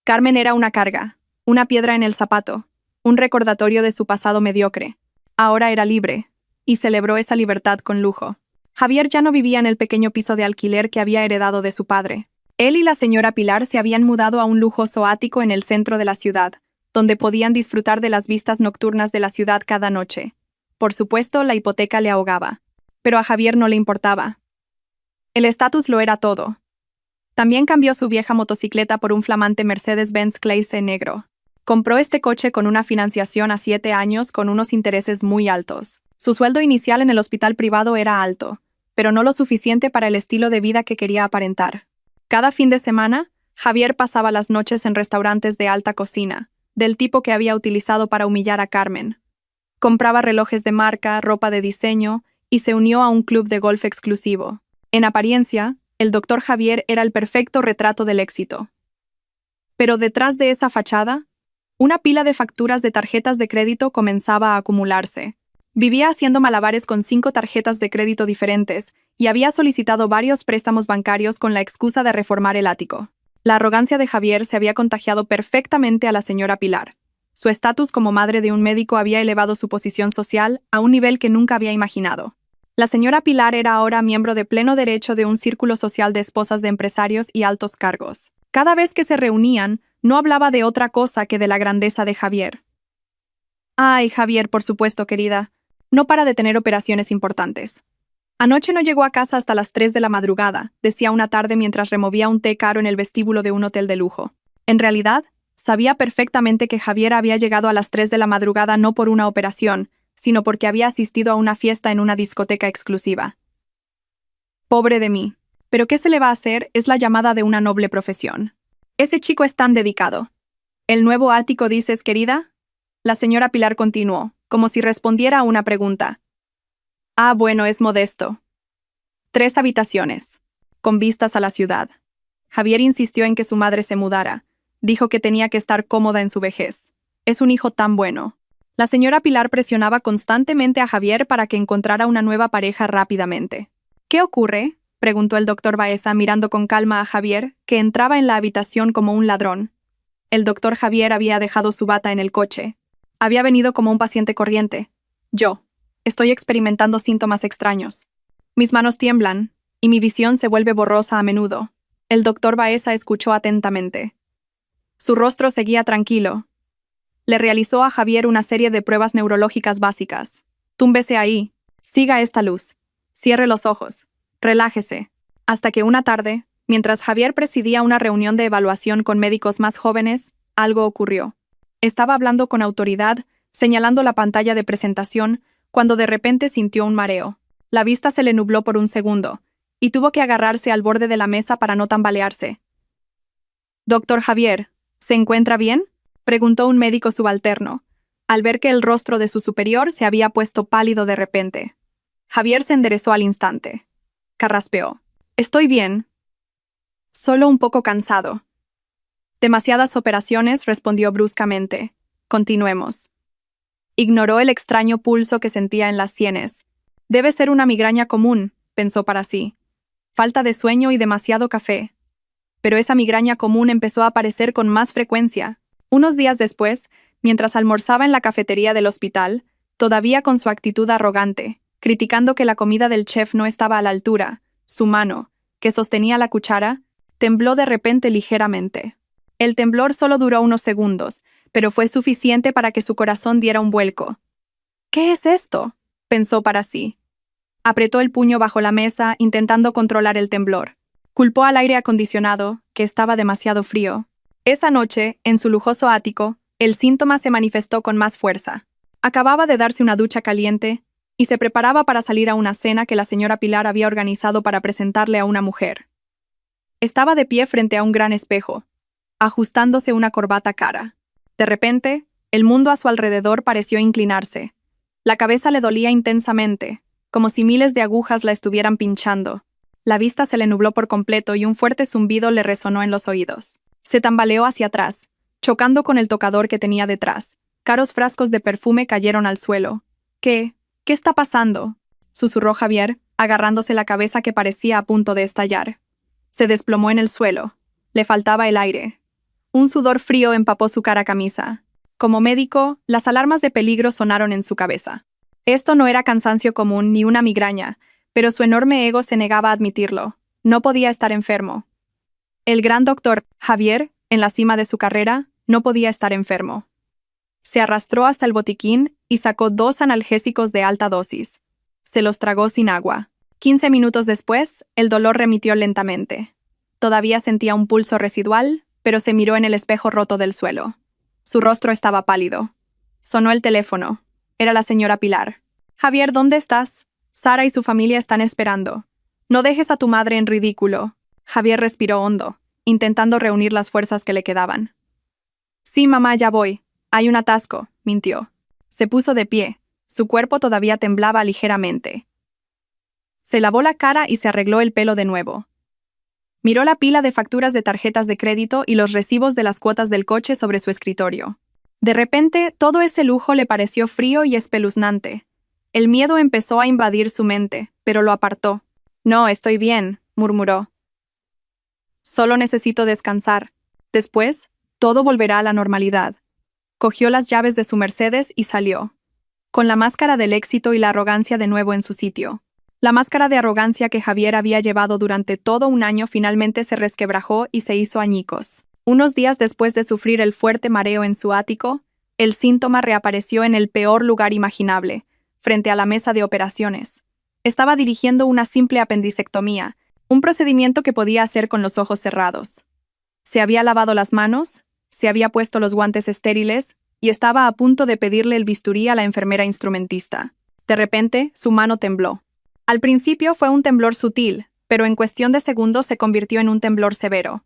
Carmen era una carga, una piedra en el zapato, un recordatorio de su pasado mediocre. Ahora era libre, y celebró esa libertad con lujo. Javier ya no vivía en el pequeño piso de alquiler que había heredado de su padre. Él y la señora Pilar se habían mudado a un lujoso ático en el centro de la ciudad, donde podían disfrutar de las vistas nocturnas de la ciudad cada noche. Por supuesto, la hipoteca le ahogaba. Pero a Javier no le importaba. El estatus lo era todo. También cambió su vieja motocicleta por un flamante Mercedes-Benz Clase negro. Compró este coche con una financiación a 7 años con unos intereses muy altos. Su sueldo inicial en el hospital privado era alto, pero no lo suficiente para el estilo de vida que quería aparentar. Cada fin de semana, Javier pasaba las noches en restaurantes de alta cocina, del tipo que había utilizado para humillar a Carmen. Compraba relojes de marca, ropa de diseño, y se unió a un club de golf exclusivo. En apariencia, el Dr. Javier era el perfecto retrato del éxito. Pero detrás de esa fachada, una pila de facturas de tarjetas de crédito comenzaba a acumularse. Vivía haciendo malabares con 5 tarjetas de crédito diferentes y había solicitado varios préstamos bancarios con la excusa de reformar el ático. La arrogancia de Javier se había contagiado perfectamente a la señora Pilar. Su estatus como madre de un médico había elevado su posición social a un nivel que nunca había imaginado. La señora Pilar era ahora miembro de pleno derecho de un círculo social de esposas de empresarios y altos cargos. Cada vez que se reunían, no hablaba de otra cosa que de la grandeza de Javier. Ay, Javier, por supuesto, querida. No para de tener operaciones importantes. Anoche no llegó a casa hasta las 3 de la madrugada, decía una tarde mientras removía un té caro en el vestíbulo de un hotel de lujo. En realidad, sabía perfectamente que Javier había llegado a las 3 de la madrugada no por una operación, sino porque había asistido a una fiesta en una discoteca exclusiva. Pobre de mí. Pero ¿qué se le va a hacer? Es la llamada de una noble profesión. Ese chico es tan dedicado. ¿El nuevo ático dices, querida? La señora Pilar continuó, como si respondiera a una pregunta. Ah, bueno, es modesto. 3 habitaciones, con vistas a la ciudad. Javier insistió en que su madre se mudara. Dijo que tenía que estar cómoda en su vejez. Es un hijo tan bueno. La señora Pilar presionaba constantemente a Javier para que encontrara una nueva pareja rápidamente. ¿Qué ocurre?, preguntó el doctor Baeza mirando con calma a Javier, que entraba en la habitación como un ladrón. El doctor Javier había dejado su bata en el coche. Había venido como un paciente corriente. Yo. Estoy experimentando síntomas extraños. Mis manos tiemblan, y mi visión se vuelve borrosa a menudo. El doctor Baeza escuchó atentamente. Su rostro seguía tranquilo. Le realizó a Javier una serie de pruebas neurológicas básicas. Túmbese ahí. Siga esta luz. Cierre los ojos. Relájese. Hasta que una tarde, mientras Javier presidía una reunión de evaluación con médicos más jóvenes, algo ocurrió. Estaba hablando con autoridad, señalando la pantalla de presentación, cuando de repente sintió un mareo. La vista se le nubló por un segundo, y tuvo que agarrarse al borde de la mesa para no tambalearse. «Doctor Javier, ¿se encuentra bien?», preguntó un médico subalterno, al ver que el rostro de su superior se había puesto pálido de repente. Javier se enderezó al instante. Carraspeó. Estoy bien. Solo un poco cansado. Demasiadas operaciones, respondió bruscamente. Continuemos. Ignoró el extraño pulso que sentía en las sienes. Debe ser una migraña común, pensó para sí. Falta de sueño y demasiado café. Pero esa migraña común empezó a aparecer con más frecuencia. Unos días después, mientras almorzaba en la cafetería del hospital, todavía con su actitud arrogante, criticando que la comida del chef no estaba a la altura, su mano, que sostenía la cuchara, tembló de repente ligeramente. El temblor solo duró unos segundos, pero fue suficiente para que su corazón diera un vuelco. ¿Qué es esto?, pensó para sí. Apretó el puño bajo la mesa, intentando controlar el temblor. Culpó al aire acondicionado, que estaba demasiado frío. Esa noche, en su lujoso ático, el síntoma se manifestó con más fuerza. Acababa de darse una ducha caliente y se preparaba para salir a una cena que la señora Pilar había organizado para presentarle a una mujer. Estaba de pie frente a un gran espejo, ajustándose una corbata cara. De repente, el mundo a su alrededor pareció inclinarse. La cabeza le dolía intensamente, como si miles de agujas la estuvieran pinchando. La vista se le nubló por completo y un fuerte zumbido le resonó en los oídos. Se tambaleó hacia atrás, chocando con el tocador que tenía detrás. Caros frascos de perfume cayeron al suelo. ¿Qué está pasando?, susurró Javier, agarrándose la cabeza que parecía a punto de estallar. Se desplomó en el suelo. Le faltaba el aire. Un sudor frío empapó su cara camisa. Como médico, las alarmas de peligro sonaron en su cabeza. Esto no era cansancio común ni una migraña, pero su enorme ego se negaba a admitirlo. No podía estar enfermo. El gran doctor Javier, en la cima de su carrera, no podía estar enfermo. Se arrastró hasta el botiquín y sacó 2 analgésicos de alta dosis. Se los tragó sin agua. 15 minutos después, el dolor remitió lentamente. Todavía sentía un pulso residual, pero se miró en el espejo roto del suelo. Su rostro estaba pálido. Sonó el teléfono. Era la señora Pilar. «Javier, ¿dónde estás? Sara y su familia están esperando. No dejes a tu madre en ridículo». Javier respiró hondo, intentando reunir las fuerzas que le quedaban. «Sí, mamá, ya voy. Hay un atasco», mintió. Se puso de pie. Su cuerpo todavía temblaba ligeramente. Se lavó la cara y se arregló el pelo de nuevo. Miró la pila de facturas de tarjetas de crédito y los recibos de las cuotas del coche sobre su escritorio. De repente, todo ese lujo le pareció frío y espeluznante. El miedo empezó a invadir su mente, pero lo apartó. «No, estoy bien», murmuró. «Solo necesito descansar. Después, todo volverá a la normalidad». Cogió las llaves de su Mercedes y salió, con la máscara del éxito y la arrogancia de nuevo en su sitio. La máscara de arrogancia que Javier había llevado durante todo un año finalmente se resquebrajó y se hizo añicos. Unos días después de sufrir el fuerte mareo en su ático, el síntoma reapareció en el peor lugar imaginable, frente a la mesa de operaciones. Estaba dirigiendo una simple apendicectomía, un procedimiento que podía hacer con los ojos cerrados. Se había lavado las manos, se había puesto los guantes estériles y estaba a punto de pedirle el bisturí a la enfermera instrumentista. De repente, su mano tembló. Al principio fue un temblor sutil, pero en cuestión de segundos se convirtió en un temblor severo.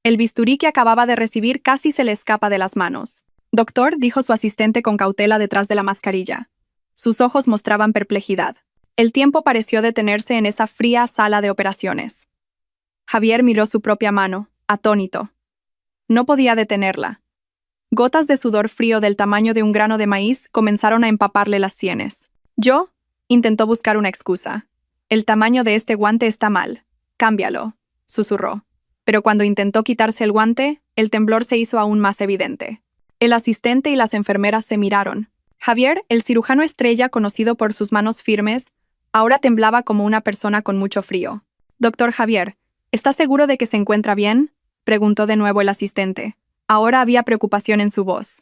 El bisturí que acababa de recibir casi se le escapa de las manos. «Doctor», dijo su asistente con cautela detrás de la mascarilla. Sus ojos mostraban perplejidad. El tiempo pareció detenerse en esa fría sala de operaciones. Javier miró su propia mano, atónito. No podía detenerla. Gotas de sudor frío del tamaño de un grano de maíz comenzaron a empaparle las sienes. «Yo», intentó buscar una excusa. «El tamaño de este guante está mal. Cámbialo», susurró. Pero cuando intentó quitarse el guante, el temblor se hizo aún más evidente. El asistente y las enfermeras se miraron. Javier, el cirujano estrella conocido por sus manos firmes, ahora temblaba como una persona con mucho frío. «Doctor Javier, ¿está seguro de que se encuentra bien?», preguntó de nuevo el asistente. Ahora había preocupación en su voz.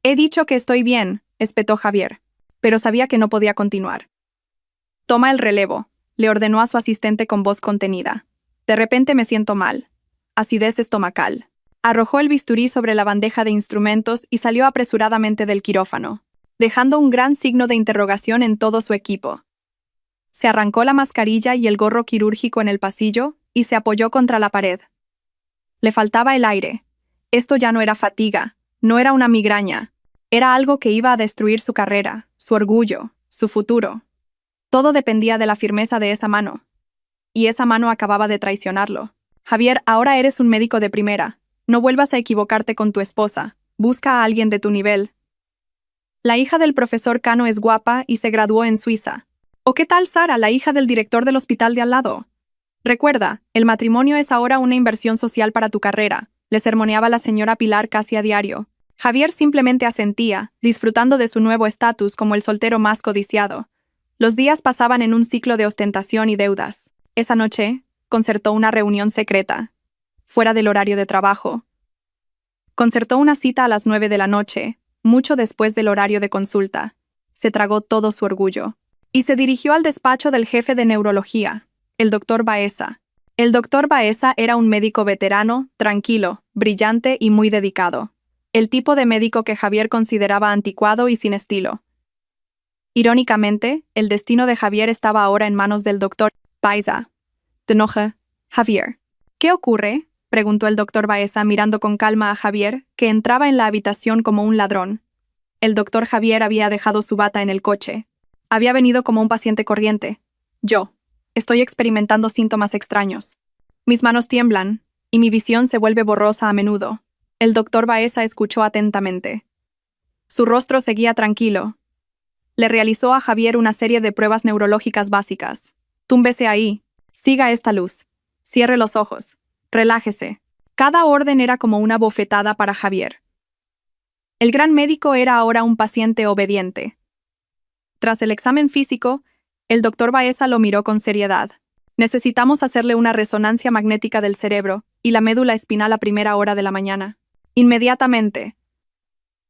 «He dicho que estoy bien», espetó Javier, pero sabía que no podía continuar. «Toma el relevo», le ordenó a su asistente con voz contenida. «De repente me siento mal. Acidez estomacal». Arrojó el bisturí sobre la bandeja de instrumentos y salió apresuradamente del quirófano, dejando un gran signo de interrogación en todo su equipo. Se arrancó la mascarilla y el gorro quirúrgico en el pasillo y se apoyó contra la pared. Le faltaba el aire. Esto ya no era fatiga, no era una migraña. Era algo que iba a destruir su carrera, su orgullo, su futuro. Todo dependía de la firmeza de esa mano. Y esa mano acababa de traicionarlo. Javier, ahora eres un médico de primera. No vuelvas a equivocarte con tu esposa. Busca a alguien de tu nivel. La hija del profesor Cano es guapa y se graduó en Suiza. ¿O qué tal Sara, la hija del director del hospital de al lado? Recuerda, el matrimonio es ahora una inversión social para tu carrera, le sermoneaba la señora Pilar casi a diario. Javier simplemente asentía, disfrutando de su nuevo estatus como el soltero más codiciado. Los días pasaban en un ciclo de ostentación y deudas. Esa noche, concertó una reunión secreta, fuera del horario de trabajo. Concertó una cita a las 9 de la noche, mucho después del horario de consulta. Se tragó todo su orgullo. Y se dirigió al despacho del jefe de neurología, el doctor Baeza. El doctor Baeza era un médico veterano, tranquilo, brillante y muy dedicado. El tipo de médico que Javier consideraba anticuado y sin estilo. Irónicamente, el destino de Javier estaba ahora en manos del doctor Baeza. ¿Te enoja, Javier? ¿Qué ocurre?, preguntó el doctor Baeza mirando con calma a Javier, que entraba en la habitación como un ladrón. El doctor Javier había dejado su bata en el coche. Había venido como un paciente corriente. Yo. Estoy experimentando síntomas extraños. Mis manos tiemblan, y mi visión se vuelve borrosa a menudo. El doctor Baeza escuchó atentamente. Su rostro seguía tranquilo. Le realizó a Javier una serie de pruebas neurológicas básicas. Túmbese ahí. Siga esta luz. Cierre los ojos. Relájese. Cada orden era como una bofetada para Javier. El gran médico era ahora un paciente obediente. Tras el examen físico, el doctor Baeza lo miró con seriedad. Necesitamos hacerle una resonancia magnética del cerebro y la médula espinal a primera hora de la mañana. Inmediatamente.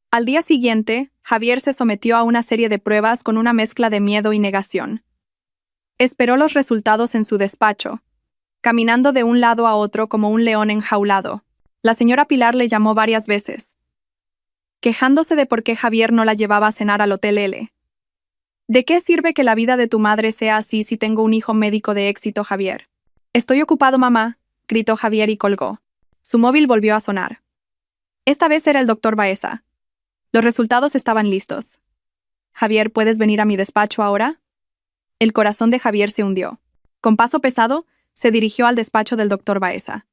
Al día siguiente, Javier se sometió a una serie de pruebas con una mezcla de miedo y negación. Esperó los resultados en su despacho, caminando de un lado a otro como un león enjaulado. La señora Pilar le llamó varias veces, quejándose de por qué Javier no la llevaba a cenar al Hotel L. ¿De qué sirve que la vida de tu madre sea así si tengo un hijo médico de éxito, Javier? Estoy ocupado, mamá, gritó Javier y colgó. Su móvil volvió a sonar. Esta vez era el doctor Baeza. Los resultados estaban listos. Javier, ¿puedes venir a mi despacho ahora? El corazón de Javier se hundió. Con paso pesado, se dirigió al despacho del doctor Baeza.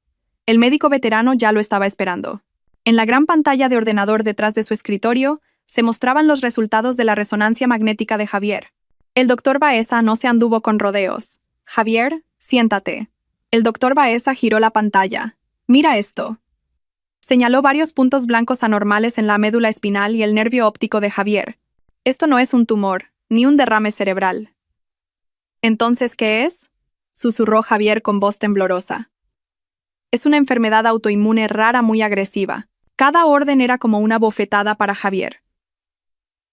El médico veterano ya lo estaba esperando. En la gran pantalla de ordenador detrás de su escritorio, se mostraban los resultados de la resonancia magnética de Javier. El doctor Baeza no se anduvo con rodeos. Javier, siéntate. El doctor Baeza giró la pantalla. Mira esto. Señaló varios puntos blancos anormales en la médula espinal y el nervio óptico de Javier. Esto no es un tumor, ni un derrame cerebral. ¿Entonces qué es?, susurró Javier con voz temblorosa. Es una enfermedad autoinmune rara muy agresiva. Cada orden era como una bofetada para Javier.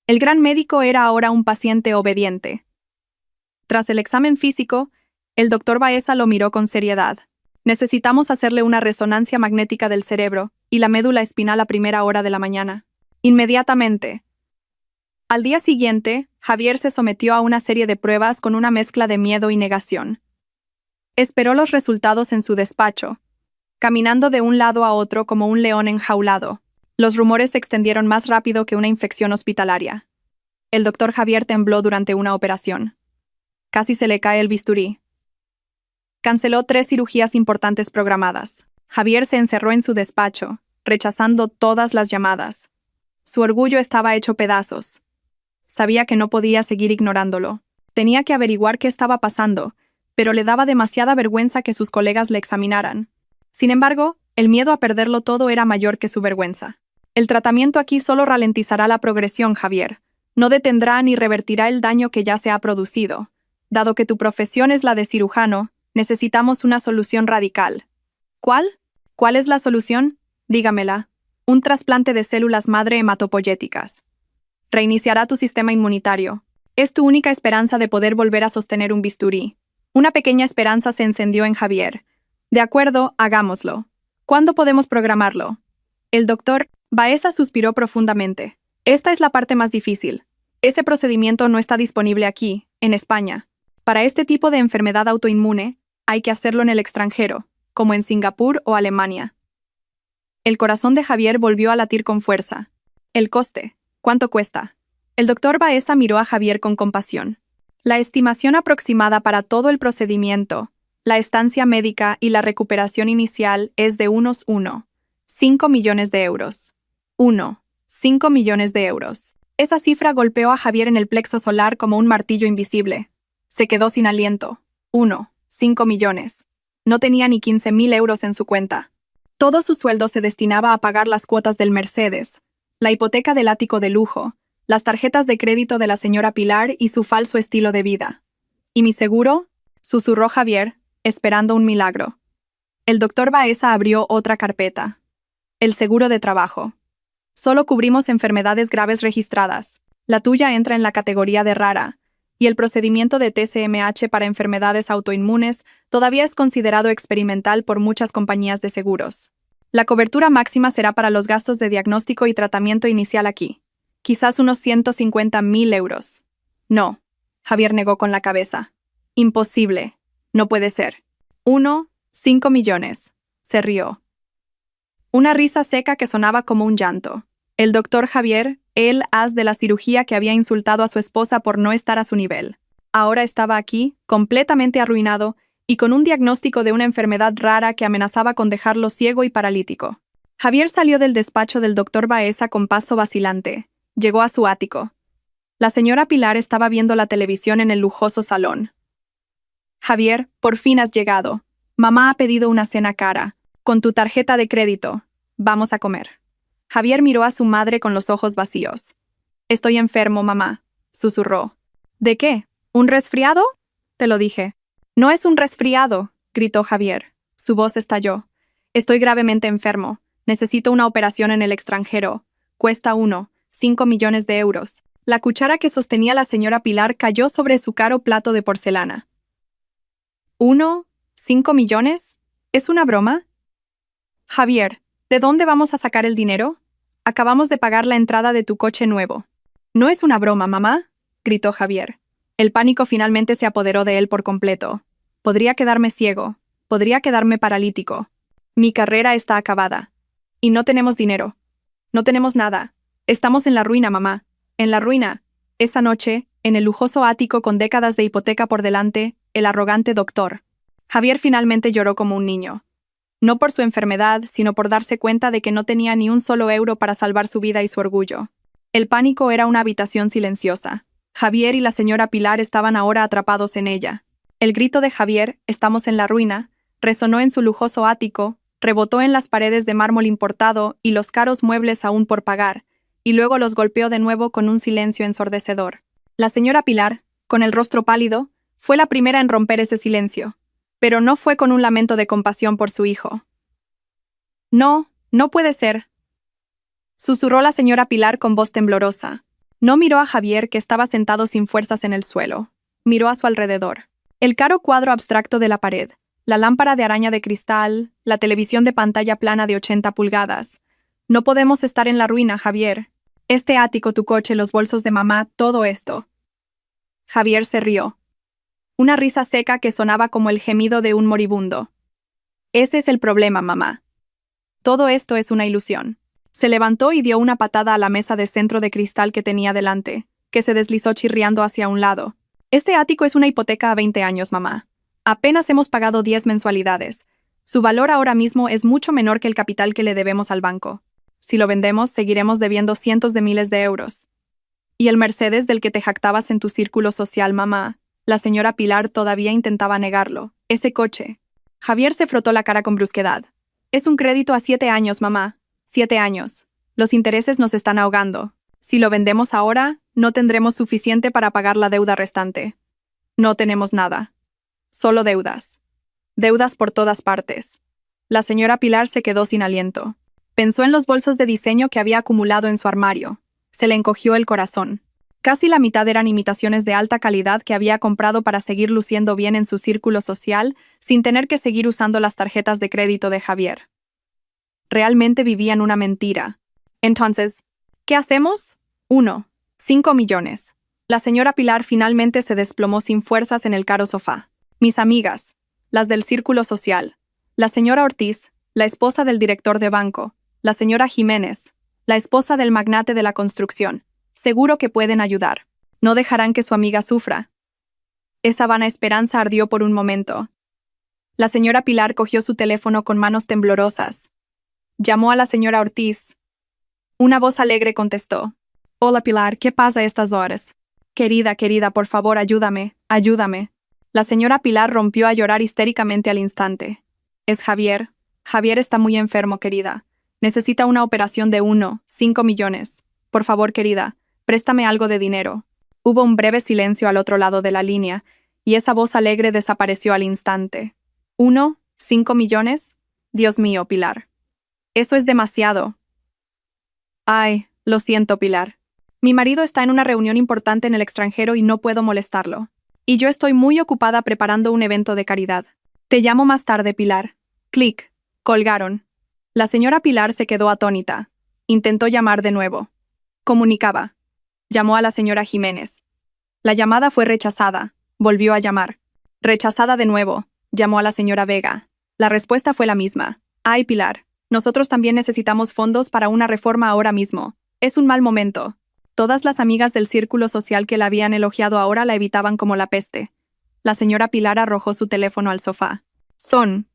El gran médico era ahora un paciente obediente. Tras el examen físico, el doctor Baeza lo miró con seriedad. Necesitamos hacerle una resonancia magnética del cerebro y la médula espinal a primera hora de la mañana. Inmediatamente. Al día siguiente, Javier se sometió a una serie de pruebas con una mezcla de miedo y negación. Esperó los resultados en su despacho, caminando de un lado a otro como un león enjaulado. Los rumores se extendieron más rápido que una infección hospitalaria. El doctor Javier tembló durante una operación. Casi se le cae el bisturí. Canceló 3 cirugías importantes programadas. Javier se encerró en su despacho, rechazando todas las llamadas. Su orgullo estaba hecho pedazos. Sabía que no podía seguir ignorándolo. Tenía que averiguar qué estaba pasando, pero le daba demasiada vergüenza que sus colegas le examinaran. Sin embargo, el miedo a perderlo todo era mayor que su vergüenza. El tratamiento aquí solo ralentizará la progresión, Javier. No detendrá ni revertirá el daño que ya se ha producido. Dado que tu profesión es la de cirujano, necesitamos una solución radical. ¿Cuál? ¿Cuál es la solución? Dígamela. Un trasplante de células madre hematopoyéticas. Reiniciará tu sistema inmunitario. Es tu única esperanza de poder volver a sostener un bisturí. Una pequeña esperanza se encendió en Javier. De acuerdo, hagámoslo. ¿Cuándo podemos programarlo? El doctor Baeza suspiró profundamente. Esta es la parte más difícil. Ese procedimiento no está disponible aquí, en España. Para este tipo de enfermedad autoinmune, hay que hacerlo en el extranjero, como en Singapur o Alemania. El corazón de Javier volvió a latir con fuerza. El coste. ¿Cuánto cuesta? El doctor Baeza miró a Javier con compasión. La estimación aproximada para todo el procedimiento, la estancia médica y la recuperación inicial es de unos 5 millones de euros. 5 millones de euros. Esa cifra golpeó a Javier en el plexo solar como un martillo invisible. Se quedó sin aliento. 5 millones. No tenía ni 15.000 euros en su cuenta. Todo su sueldo se destinaba a pagar las cuotas del Mercedes, la hipoteca del ático de lujo, las tarjetas de crédito de la señora Pilar y su falso estilo de vida. ¿Y mi seguro?, susurró Javier, esperando un milagro. El doctor Baeza abrió otra carpeta. El seguro de trabajo. Solo cubrimos enfermedades graves registradas. La tuya entra en la categoría de rara, y el procedimiento de TCMH para enfermedades autoinmunes todavía es considerado experimental por muchas compañías de seguros. La cobertura máxima será para los gastos de diagnóstico y tratamiento inicial aquí. Quizás unos 150.000 euros. No. Javier negó con la cabeza. Imposible. No puede ser. 5 millones. Se rió. Una risa seca que sonaba como un llanto. El doctor Javier, el as de la cirugía que había insultado a su esposa por no estar a su nivel. Ahora estaba aquí, completamente arruinado, y con un diagnóstico de una enfermedad rara que amenazaba con dejarlo ciego y paralítico. Javier salió del despacho del doctor Baeza con paso vacilante. Llegó a su ático. La señora Pilar estaba viendo la televisión en el lujoso salón. Javier, por fin has llegado. Mamá ha pedido una cena cara. Con tu tarjeta de crédito. Vamos a comer. Javier miró a su madre con los ojos vacíos. Estoy enfermo, mamá, susurró. ¿De qué? ¿Un resfriado? Te lo dije. No es un resfriado, gritó Javier. Su voz estalló. Estoy gravemente enfermo. Necesito una operación en el extranjero. Cuesta 5 millones de euros. La cuchara que sostenía la señora Pilar cayó sobre su caro plato de porcelana. ¿5 millones? ¿Es una broma? Javier, ¿de dónde vamos a sacar el dinero? Acabamos de pagar la entrada de tu coche nuevo. No es una broma, mamá, gritó Javier. El pánico finalmente se apoderó de él por completo. Podría quedarme ciego. Podría quedarme paralítico. Mi carrera está acabada. Y no tenemos dinero. No tenemos nada. Estamos en la ruina, mamá. En la ruina. Esa noche, en el lujoso ático con décadas de hipoteca por delante, el arrogante doctor. Javier finalmente lloró como un niño. No por su enfermedad, sino por darse cuenta de que no tenía ni un solo euro para salvar su vida y su orgullo. El pánico era una habitación silenciosa. Javier y la señora Pilar estaban ahora atrapados en ella. El grito de Javier, estamos en la ruina, resonó en su lujoso ático, rebotó en las paredes de mármol importado y los caros muebles aún por pagar, y luego los golpeó de nuevo con un silencio ensordecedor. La señora Pilar, con el rostro pálido, fue la primera en romper ese silencio. Pero no fue con un lamento de compasión por su hijo. No, no puede ser, susurró la señora Pilar con voz temblorosa. No miró a Javier, que estaba sentado sin fuerzas en el suelo. Miró a su alrededor. El caro cuadro abstracto de la pared, la lámpara de araña de cristal, la televisión de pantalla plana de 80 pulgadas. No podemos estar en la ruina, Javier. Este ático, tu coche, los bolsos de mamá, todo esto. Javier se rió. Una risa seca que sonaba como el gemido de un moribundo. Ese es el problema, mamá. Todo esto es una ilusión. Se levantó y dio una patada a la mesa de centro de cristal que tenía delante, que se deslizó chirriando hacia un lado. Este ático es una hipoteca a 20 años, mamá. Apenas hemos pagado 10 mensualidades. Su valor ahora mismo es mucho menor que el capital que le debemos al banco. Si lo vendemos, seguiremos debiendo cientos de miles de euros. Y el Mercedes del que te jactabas en tu círculo social, mamá. La señora Pilar todavía intentaba negarlo. Ese coche. Javier se frotó la cara con brusquedad. Es un crédito a 7 años, mamá. 7 años. Los intereses nos están ahogando. Si lo vendemos ahora, no tendremos suficiente para pagar la deuda restante. No tenemos nada. Solo deudas. Deudas por todas partes. La señora Pilar se quedó sin aliento. Pensó en los bolsos de diseño que había acumulado en su armario. Se le encogió el corazón. Casi la mitad eran imitaciones de alta calidad que había comprado para seguir luciendo bien en su círculo social, sin tener que seguir usando las tarjetas de crédito de Javier. Realmente vivían una mentira. Entonces, ¿qué hacemos? 5 millones. La señora Pilar finalmente se desplomó sin fuerzas en el caro sofá. Mis amigas, las del círculo social, la señora Ortiz, la esposa del director de banco, la señora Jiménez, la esposa del magnate de la construcción. Seguro que pueden ayudar. No dejarán que su amiga sufra. Esa vana esperanza ardió por un momento. La señora Pilar cogió su teléfono con manos temblorosas. Llamó a la señora Ortiz. Una voz alegre contestó. «Hola Pilar, ¿qué pasa a estas horas?» Querida, por favor, ayúdame, ayúdame». La señora Pilar rompió a llorar histéricamente al instante. «Es Javier. Javier está muy enfermo, querida. Necesita una operación de 5 millones. Por favor, querida, préstame algo de dinero». Hubo un breve silencio al otro lado de la línea, y esa voz alegre desapareció al instante. ¿5 millones? Dios mío, Pilar. Eso es demasiado. Ay, lo siento, Pilar. Mi marido está en una reunión importante en el extranjero y no puedo molestarlo. Y yo estoy muy ocupada preparando un evento de caridad. Te llamo más tarde, Pilar. Clic. Colgaron. La señora Pilar se quedó atónita. Intentó llamar de nuevo. Comunicaba. Llamó a la señora Jiménez. La llamada fue rechazada. Volvió a llamar. Rechazada de nuevo. Llamó a la señora Vega. La respuesta fue la misma. Ay, Pilar. Nosotros también necesitamos fondos para una reforma ahora mismo. Es un mal momento. Todas las amigas del círculo social que la habían elogiado ahora la evitaban como la peste. La señora Pilar arrojó su teléfono al sofá. Son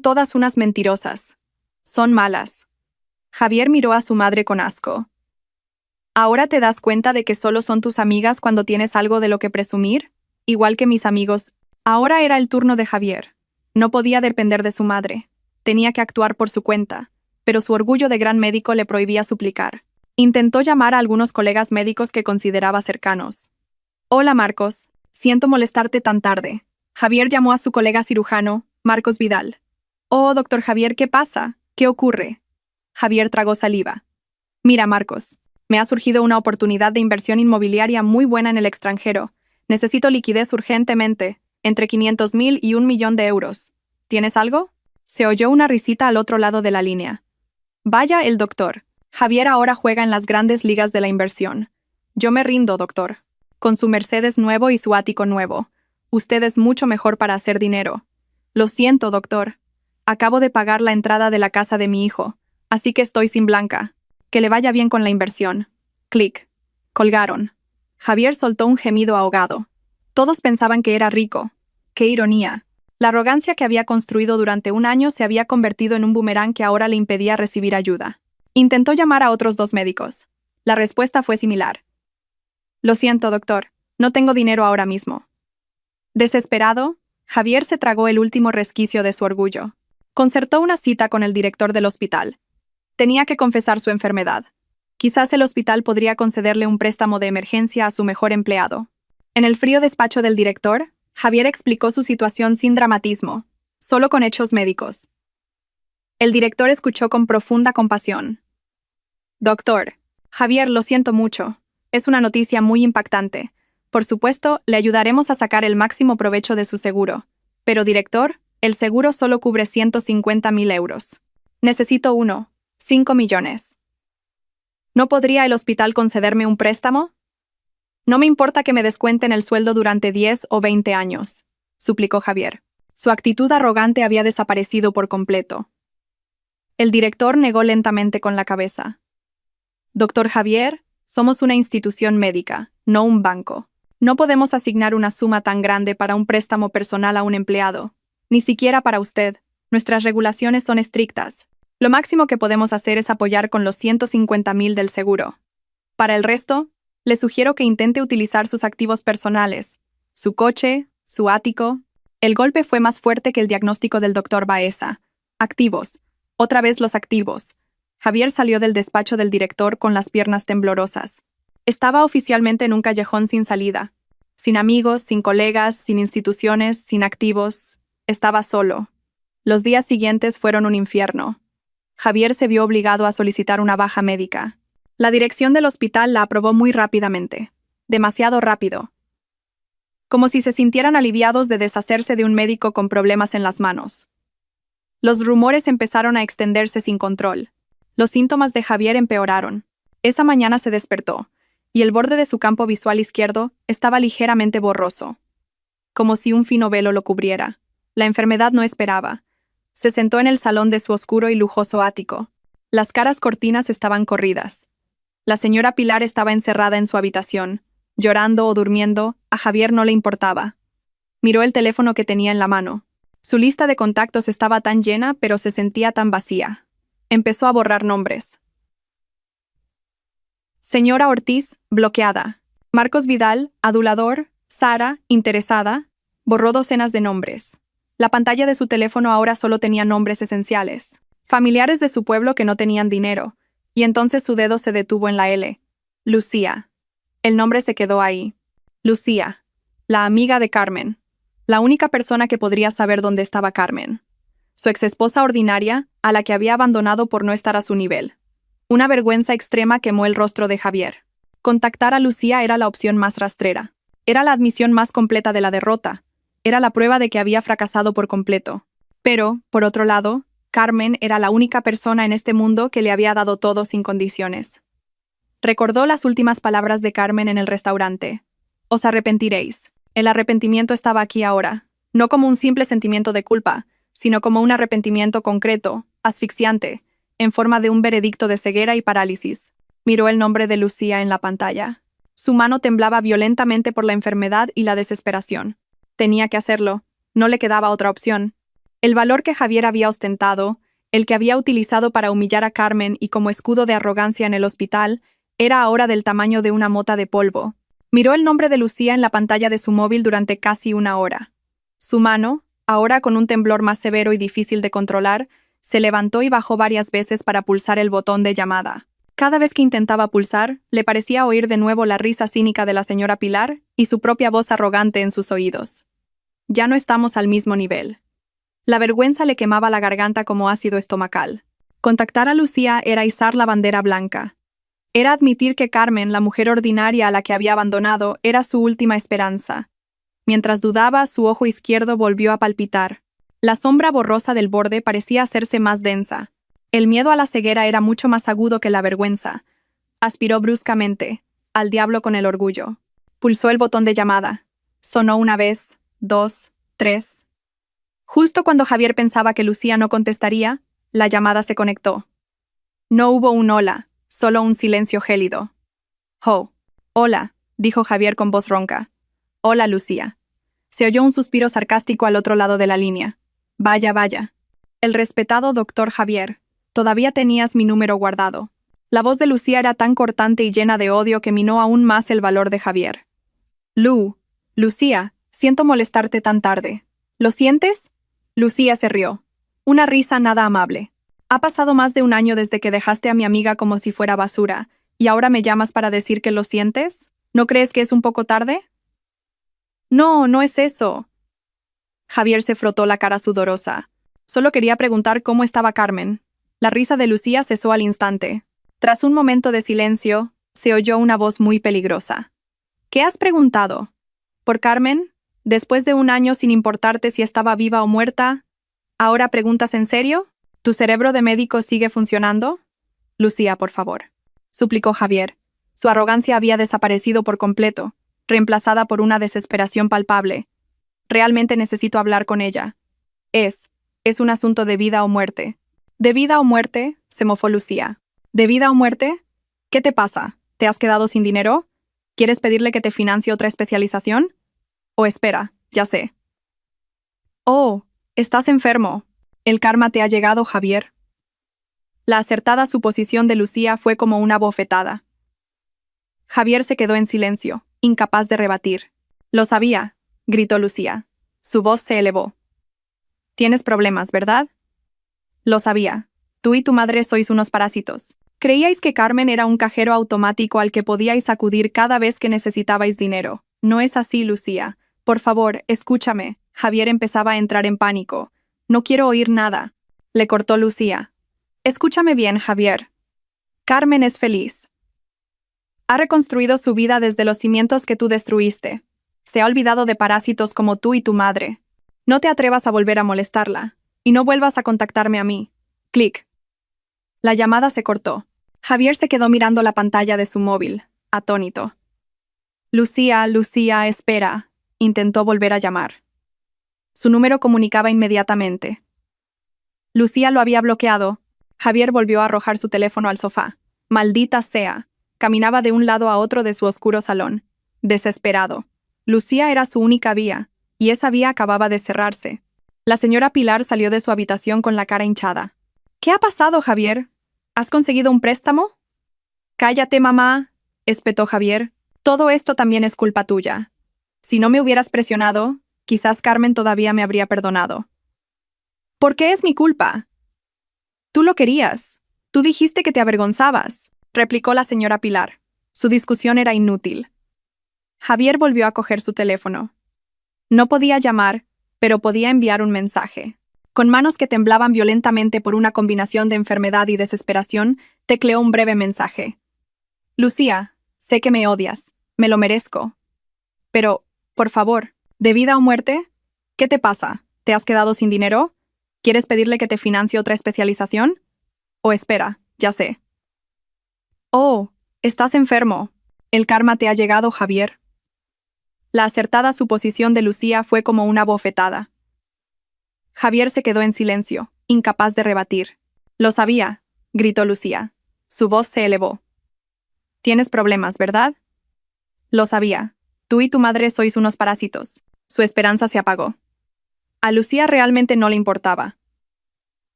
todas unas mentirosas. Son malas. Javier miró a su madre con asco. ¿Ahora te das cuenta de que solo son tus amigas cuando tienes algo de lo que presumir? Igual que mis amigos. Ahora era el turno de Javier. No podía depender de su madre. Tenía que actuar por su cuenta, pero su orgullo de gran médico le prohibía suplicar. Intentó llamar a algunos colegas médicos que consideraba cercanos. Hola, Marcos. Siento molestarte tan tarde. Javier llamó a su colega cirujano, Marcos Vidal. Oh, doctor Javier, ¿qué pasa? ¿Qué ocurre? Javier tragó saliva. Mira, Marcos. Me ha surgido una oportunidad de inversión inmobiliaria muy buena en el extranjero. Necesito liquidez urgentemente, entre 500.000 y 1 millón de euros. ¿Tienes algo? Se oyó una risita al otro lado de la línea. Vaya el doctor. Javier ahora juega en las grandes ligas de la inversión. Yo me rindo, doctor. Con su Mercedes nuevo y su ático nuevo. Usted es mucho mejor para hacer dinero. Lo siento, doctor. Acabo de pagar la entrada de la casa de mi hijo, así que estoy sin blanca. Que le vaya bien con la inversión. Clic. Colgaron. Javier soltó un gemido ahogado. Todos pensaban que era rico. ¡Qué ironía! La arrogancia que había construido durante un año se había convertido en un boomerang que ahora le impedía recibir ayuda. Intentó llamar a otros 2 médicos. La respuesta fue similar. Lo siento, doctor. No tengo dinero ahora mismo. Desesperado, Javier se tragó el último resquicio de su orgullo. Concertó una cita con el director del hospital. Tenía que confesar su enfermedad. Quizás el hospital podría concederle un préstamo de emergencia a su mejor empleado. En el frío despacho del director, Javier explicó su situación sin dramatismo, solo con hechos médicos. El director escuchó con profunda compasión. Doctor, Javier, lo siento mucho. Es una noticia muy impactante. Por supuesto, le ayudaremos a sacar el máximo provecho de su seguro. Pero, director, el seguro solo cubre 150.000 euros. Necesito 5 millones. ¿No podría el hospital concederme un préstamo? No me importa que me descuenten el sueldo durante 10 o 20 años, suplicó Javier. Su actitud arrogante había desaparecido por completo. El director negó lentamente con la cabeza. Doctor Javier, somos una institución médica, no un banco. No podemos asignar una suma tan grande para un préstamo personal a un empleado. Ni siquiera para usted. Nuestras regulaciones son estrictas. Lo máximo que podemos hacer es apoyar con los 150.000 del seguro. Para el resto, le sugiero que intente utilizar sus activos personales, su coche, su ático. El golpe fue más fuerte que el diagnóstico del doctor Baeza. Activos. Otra vez los activos. Javier salió del despacho del director con las piernas temblorosas. Estaba oficialmente en un callejón sin salida. Sin amigos, sin colegas, sin instituciones, sin activos. Estaba solo. Los días siguientes fueron un infierno. Javier se vio obligado a solicitar una baja médica. La dirección del hospital la aprobó muy rápidamente. Demasiado rápido. Como si se sintieran aliviados de deshacerse de un médico con problemas en las manos. Los rumores empezaron a extenderse sin control. Los síntomas de Javier empeoraron. Esa mañana se despertó, y el borde de su campo visual izquierdo estaba ligeramente borroso. Como si un fino velo lo cubriera. La enfermedad no esperaba. Se sentó en el salón de su oscuro y lujoso ático. Las caras cortinas estaban corridas. La señora Pilar estaba encerrada en su habitación. Llorando o durmiendo, a Javier no le importaba. Miró el teléfono que tenía en la mano. Su lista de contactos estaba tan llena, pero se sentía tan vacía. Empezó a borrar nombres. Señora Ortiz, bloqueada. Marcos Vidal, adulador. Sara, interesada. Borró docenas de nombres. La pantalla de su teléfono ahora solo tenía nombres esenciales. Familiares de su pueblo que no tenían dinero. Y entonces su dedo se detuvo en la L. Lucía. El nombre se quedó ahí. Lucía. La amiga de Carmen. La única persona que podría saber dónde estaba Carmen. Su exesposa ordinaria, a la que había abandonado por no estar a su nivel. Una vergüenza extrema quemó el rostro de Javier. Contactar a Lucía era la opción más rastrera. Era la admisión más completa de la derrota. Era la prueba de que había fracasado por completo. Pero, por otro lado, Carmen era la única persona en este mundo que le había dado todo sin condiciones. Recordó las últimas palabras de Carmen en el restaurante. Os arrepentiréis. El arrepentimiento estaba aquí ahora, no como un simple sentimiento de culpa, sino como un arrepentimiento concreto, asfixiante, en forma de un veredicto de ceguera y parálisis. Miró el nombre de Lucía en la pantalla. Su mano temblaba violentamente por la enfermedad y la desesperación. Tenía que hacerlo. No le quedaba otra opción. El valor que Javier había ostentado, el que había utilizado para humillar a Carmen y como escudo de arrogancia en el hospital, era ahora del tamaño de una mota de polvo. Miró el nombre de Lucía en la pantalla de su móvil durante casi una hora. Su mano, ahora con un temblor más severo y difícil de controlar, se levantó y bajó varias veces para pulsar el botón de llamada. Cada vez que intentaba pulsar, le parecía oír de nuevo la risa cínica de la señora Pilar y su propia voz arrogante en sus oídos. Ya no estamos al mismo nivel. La vergüenza le quemaba la garganta como ácido estomacal. Contactar a Lucía era izar la bandera blanca. Era admitir que Carmen, la mujer ordinaria a la que había abandonado, era su última esperanza. Mientras dudaba, su ojo izquierdo volvió a palpitar. La sombra borrosa del borde parecía hacerse más densa. El miedo a la ceguera era mucho más agudo que la vergüenza. Aspiró bruscamente. Al diablo con el orgullo. Pulsó el botón de llamada. Sonó una vez, 2, 3. Justo cuando Javier pensaba que Lucía no contestaría, la llamada se conectó. No hubo un hola. Solo un silencio gélido. «Oh, hola», dijo Javier con voz ronca. «Hola, Lucía». Se oyó un suspiro sarcástico al otro lado de la línea. «Vaya, vaya. El respetado doctor Javier, todavía tenías mi número guardado». La voz de Lucía era tan cortante y llena de odio que minó aún más el valor de Javier. Lucía, siento molestarte tan tarde. ¿Lo sientes?» Lucía se rió. Una risa nada amable. Ha pasado más de un año desde que dejaste a mi amiga como si fuera basura, ¿y ahora me llamas para decir que lo sientes? ¿No crees que es un poco tarde? No, no es eso. Javier se frotó la cara sudorosa. Solo quería preguntar cómo estaba Carmen. La risa de Lucía cesó al instante. Tras un momento de silencio, se oyó una voz muy peligrosa. ¿Qué has preguntado? ¿Por Carmen? Después de un año sin importarte si estaba viva o muerta, ¿ahora preguntas en serio? ¿Tu cerebro de médico sigue funcionando? Lucía, por favor, suplicó Javier. Su arrogancia había desaparecido por completo, reemplazada por una desesperación palpable. Realmente necesito hablar con ella. Es un asunto de vida o muerte. ¿De vida o muerte?, se mofó Lucía. ¿De vida o muerte? ¿Qué te pasa? ¿Te has quedado sin dinero? ¿Quieres pedirle que te financie otra especialización? O espera, ya sé. Oh, estás enfermo. El karma te ha llegado, Javier. La acertada suposición de Lucía fue como una bofetada. Javier se quedó en silencio, incapaz de rebatir. Lo sabía, gritó Lucía. Su voz se elevó. Tienes problemas, ¿verdad? Lo sabía. Tú y tu madre sois unos parásitos. Creíais que Carmen era un cajero automático al que podíais acudir cada vez que necesitabais dinero. No es así, Lucía. Por favor, escúchame. Javier empezaba a entrar en pánico. No quiero oír nada. Le cortó Lucía. Escúchame bien, Javier. Carmen es feliz. Ha reconstruido su vida desde los cimientos que tú destruiste. Se ha olvidado de parásitos como tú y tu madre. No te atrevas a volver a molestarla. Y no vuelvas a contactarme a mí. Clic. La llamada se cortó. Javier se quedó mirando la pantalla de su móvil, atónito. Lucía, espera. Intentó volver a llamar. Su número comunicaba inmediatamente. Lucía lo había bloqueado. Javier volvió a arrojar su teléfono al sofá. Maldita sea. Caminaba de un lado a otro de su oscuro salón. Desesperado. Lucía era su única vía. y esa vía acababa de cerrarse. La señora Pilar salió de su habitación con la cara hinchada. ¿Qué ha pasado, Javier? ¿Has conseguido un préstamo? Cállate, mamá, espetó Javier. Todo esto también es culpa tuya. Si no me hubieras presionado, quizás Carmen todavía me habría perdonado. ¿Por qué es mi culpa? Tú lo querías. Tú dijiste que te avergonzabas, replicó la señora Pilar. Su discusión era inútil. Javier volvió a coger su teléfono. No podía llamar, pero podía enviar un mensaje. Con manos que temblaban violentamente por una combinación de enfermedad y desesperación, tecleó un breve mensaje. Lucía, sé que me odias. Me lo merezco. Pero, por favor, ¿de vida o muerte? ¿Qué te pasa? ¿Te has quedado sin dinero? ¿Quieres pedirle que te financie otra especialización? O espera, ya sé. Oh, estás enfermo. El karma te ha llegado, Javier. La acertada suposición de Lucía fue como una bofetada. Javier se quedó en silencio, incapaz de rebatir. Lo sabía, gritó Lucía. Su voz se elevó. Tienes problemas, ¿verdad? Lo sabía. Tú y tu madre sois unos parásitos. Su esperanza se apagó. A Lucía realmente no le importaba.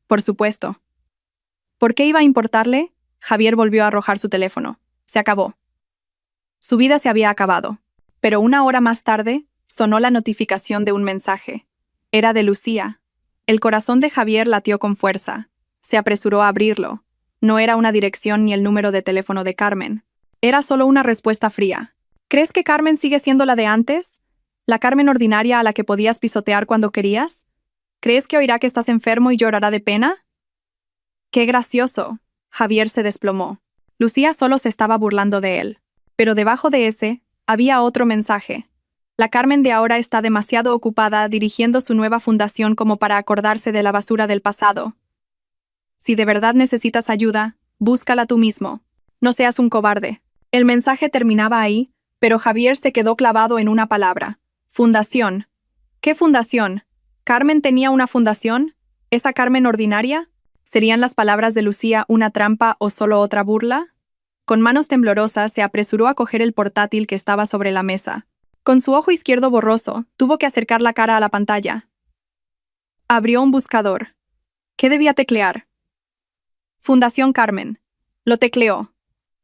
Por supuesto. ¿Por qué iba a importarle? Javier volvió a arrojar su teléfono. Se acabó. Su vida se había acabado. Pero una hora más tarde, sonó la notificación de un mensaje. Era de Lucía. El corazón de Javier latió con fuerza. Se apresuró a abrirlo. No era una dirección ni el número de teléfono de Carmen. Era solo una respuesta fría. ¿Crees que Carmen sigue siendo la de antes? ¿La Carmen ordinaria a la que podías pisotear cuando querías? ¿Crees que oirá que estás enfermo y llorará de pena? ¡Qué gracioso! Javier se desplomó. Lucía solo se estaba burlando de él. Pero debajo de ese, había otro mensaje. La Carmen de ahora está demasiado ocupada dirigiendo su nueva fundación como para acordarse de la basura del pasado. Si de verdad necesitas ayuda, búscala tú mismo. No seas un cobarde. El mensaje terminaba ahí, pero Javier se quedó clavado en una palabra. Fundación. ¿Qué fundación? ¿Carmen tenía una fundación? ¿Esa Carmen ordinaria? ¿Serían las palabras de Lucía una trampa o solo otra burla? Con manos temblorosas se apresuró a coger el portátil que estaba sobre la mesa. Con su ojo izquierdo borroso, tuvo que acercar la cara a la pantalla. Abrió un buscador. ¿Qué debía teclear? Fundación Carmen. Lo tecleó.